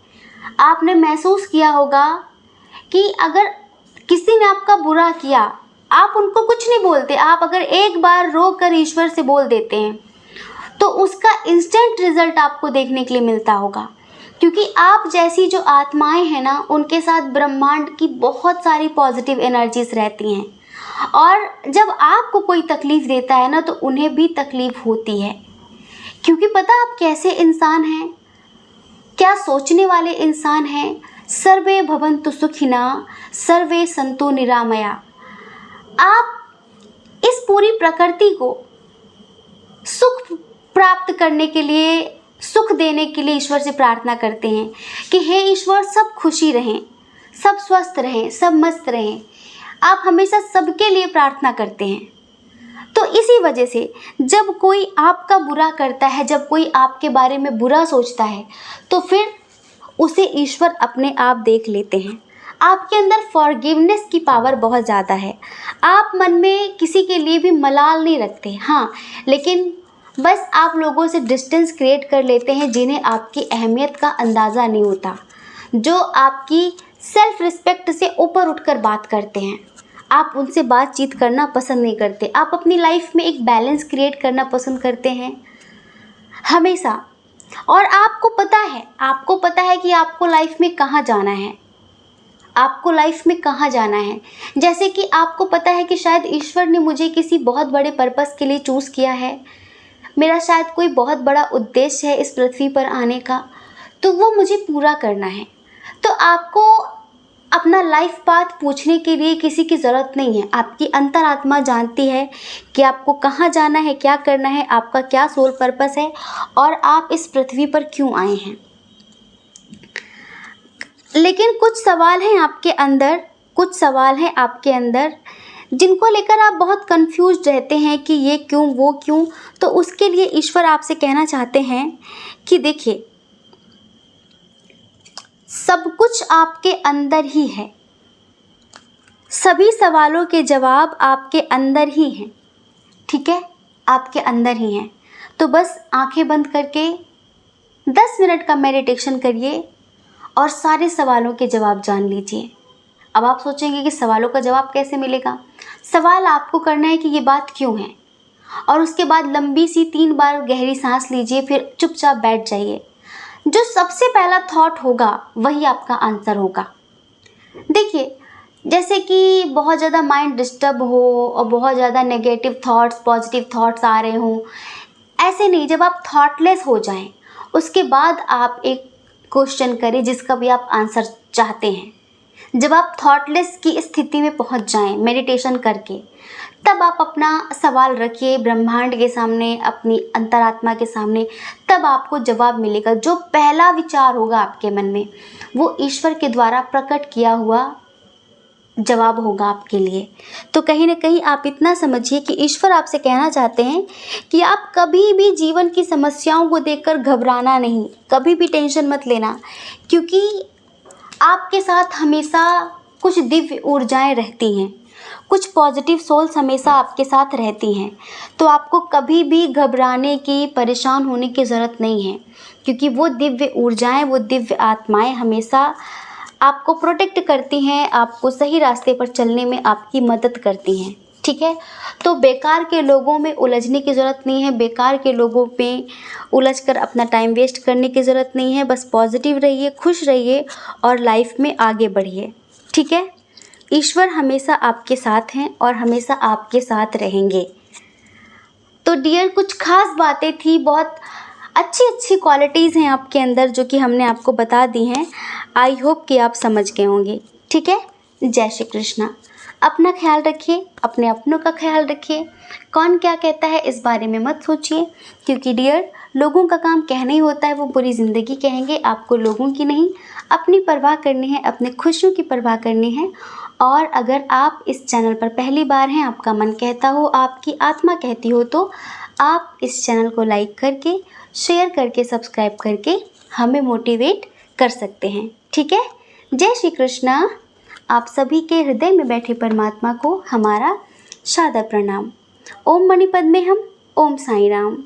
आपने महसूस किया होगा कि अगर किसी ने आपका बुरा किया, आप उनको कुछ नहीं बोलते, आप अगर एक बार रो कर ईश्वर से बोल देते हैं तो उसका इंस्टेंट रिजल्ट आपको देखने के लिए मिलता होगा। क्योंकि आप जैसी जो आत्माएं हैं ना, उनके साथ ब्रह्मांड की बहुत सारी पॉजिटिव एनर्जीज रहती हैं, और जब आपको कोई तकलीफ़ देता है ना तो उन्हें भी तकलीफ़ होती है। क्योंकि पता आप कैसे इंसान हैं, क्या सोचने वाले इंसान हैं। सर्वे भवन्तु सुखिनः सर्वे सन्तु निरामया। आप इस पूरी प्रकृति को सुख प्राप्त करने के लिए, सुख देने के लिए ईश्वर से प्रार्थना करते हैं कि हे ईश्वर, सब खुशी रहें, सब स्वस्थ रहें, सब मस्त रहें। आप हमेशा सबके लिए प्रार्थना करते हैं। तो इसी वजह से जब कोई आपका बुरा करता है, जब कोई आपके बारे में बुरा सोचता है, तो फिर उसे ईश्वर अपने आप देख लेते हैं। आपके अंदर फॉरगिवनेस की पावर बहुत ज़्यादा है। आप मन में किसी के लिए भी मलाल नहीं रखते, हाँ, लेकिन बस आप लोगों से डिस्टेंस क्रिएट कर लेते हैं जिन्हें आपकी अहमियत का अंदाज़ा नहीं होता, जो आपकी सेल्फ रिस्पेक्ट से ऊपर उठकर बात करते हैं। आप उनसे बातचीत करना पसंद नहीं करते। आप अपनी लाइफ में एक बैलेंस क्रिएट करना पसंद करते हैं हमेशा। और आपको पता है कि आपको लाइफ में कहाँ जाना है, आपको लाइफ में कहाँ जाना है। जैसे कि आपको पता है कि शायद ईश्वर ने मुझे किसी बहुत बड़े पर्पस के लिए चूज़ किया है, मेरा शायद कोई बहुत बड़ा उद्देश्य है इस पृथ्वी पर आने का, तो वो मुझे पूरा करना है। तो आपको अपना लाइफ पाथ पूछने के लिए किसी की ज़रूरत नहीं है। आपकी अंतरात्मा जानती है कि आपको कहाँ जाना है, क्या करना है, आपका क्या सोल पर्पस है और आप इस पृथ्वी पर क्यों आए हैं। लेकिन कुछ सवाल हैं आपके अंदर, जिनको लेकर आप बहुत कंफ्यूज रहते हैं कि ये क्यों, वो क्यों। तो उसके लिए ईश्वर आपसे कहना चाहते हैं कि देखिए, सब कुछ आपके अंदर ही है, सभी सवालों के जवाब आपके अंदर ही हैं, ठीक है, आपके अंदर ही हैं। तो बस आंखें बंद करके 10 मिनट का मेडिटेशन करिए और सारे सवालों के जवाब जान लीजिए। अब आप सोचेंगे कि सवालों का जवाब कैसे मिलेगा। सवाल आपको करना है कि ये बात क्यों है, और उसके बाद लंबी सी 3 बार गहरी सांस लीजिए, फिर चुपचाप बैठ जाइए। जो सबसे पहला थॉट होगा वही आपका आंसर होगा। देखिए, जैसे कि बहुत ज़्यादा माइंड डिस्टर्ब हो और बहुत ज़्यादा नेगेटिव थॉट्स, पॉजिटिव थॉट्स आ रहे हों, ऐसे नहीं। जब आप थॉटलेस हो जाएं, उसके बाद आप एक क्वेश्चन करें जिसका भी आप आंसर चाहते हैं। जब आप थॉटलेस की स्थिति में पहुंच जाएं मेडिटेशन करके, तब आप अपना सवाल रखिए ब्रह्मांड के सामने, अपनी अंतरात्मा के सामने, तब आपको जवाब मिलेगा। जो पहला विचार होगा आपके मन में, वो ईश्वर के द्वारा प्रकट किया हुआ जवाब होगा आपके लिए। तो कहीं ना कहीं आप इतना समझिए कि ईश्वर आपसे कहना चाहते हैं कि आप कभी भी जीवन की समस्याओं को देखकर घबराना नहीं, कभी भी टेंशन मत लेना, क्योंकि आपके साथ हमेशा कुछ दिव्य ऊर्जाएं रहती हैं, कुछ पॉजिटिव सोल्स हमेशा आपके साथ रहती हैं। तो आपको कभी भी घबराने की, परेशान होने की ज़रूरत नहीं है, क्योंकि वो दिव्य ऊर्जाएं, वो दिव्य आत्माएं हमेशा आपको प्रोटेक्ट करती हैं, आपको सही रास्ते पर चलने में आपकी मदद करती हैं। ठीक है, तो बेकार के लोगों में उलझने की ज़रूरत नहीं है, बेकार के लोगों पे उलझ कर अपना टाइम वेस्ट करने की ज़रूरत नहीं है। बस पॉजिटिव रहिए, खुश रहिए और लाइफ में आगे बढ़िए। ठीक है, ईश्वर हमेशा आपके साथ हैं और हमेशा आपके साथ रहेंगे। तो डियर, कुछ खास बातें थी, बहुत अच्छी अच्छी क्वालिटीज़ हैं आपके अंदर जो कि हमने आपको बता दी हैं। आई होप कि आप समझ गए होंगे। ठीक है, जय श्री कृष्णा। अपना ख्याल रखिए, अपने अपनों का ख्याल रखिए। कौन क्या कहता है इस बारे में मत सोचिए, क्योंकि डियर, लोगों का काम कहना ही होता है, वो पूरी ज़िंदगी कहेंगे। आपको लोगों की नहीं, अपनी परवाह करनी है, अपने खुशियों की परवाह करनी है। और अगर आप इस चैनल पर पहली बार हैं, आपका मन कहता हो, आपकी आत्मा कहती हो, तो आप इस चैनल को लाइक करके, शेयर करके, सब्सक्राइब करके हमें मोटिवेट कर सकते हैं। ठीक है, जय श्री कृष्णा। आप सभी के हृदय में बैठे परमात्मा को हमारा सादर प्रणाम। ओम मणि पद्मे हम, ओम साईं राम।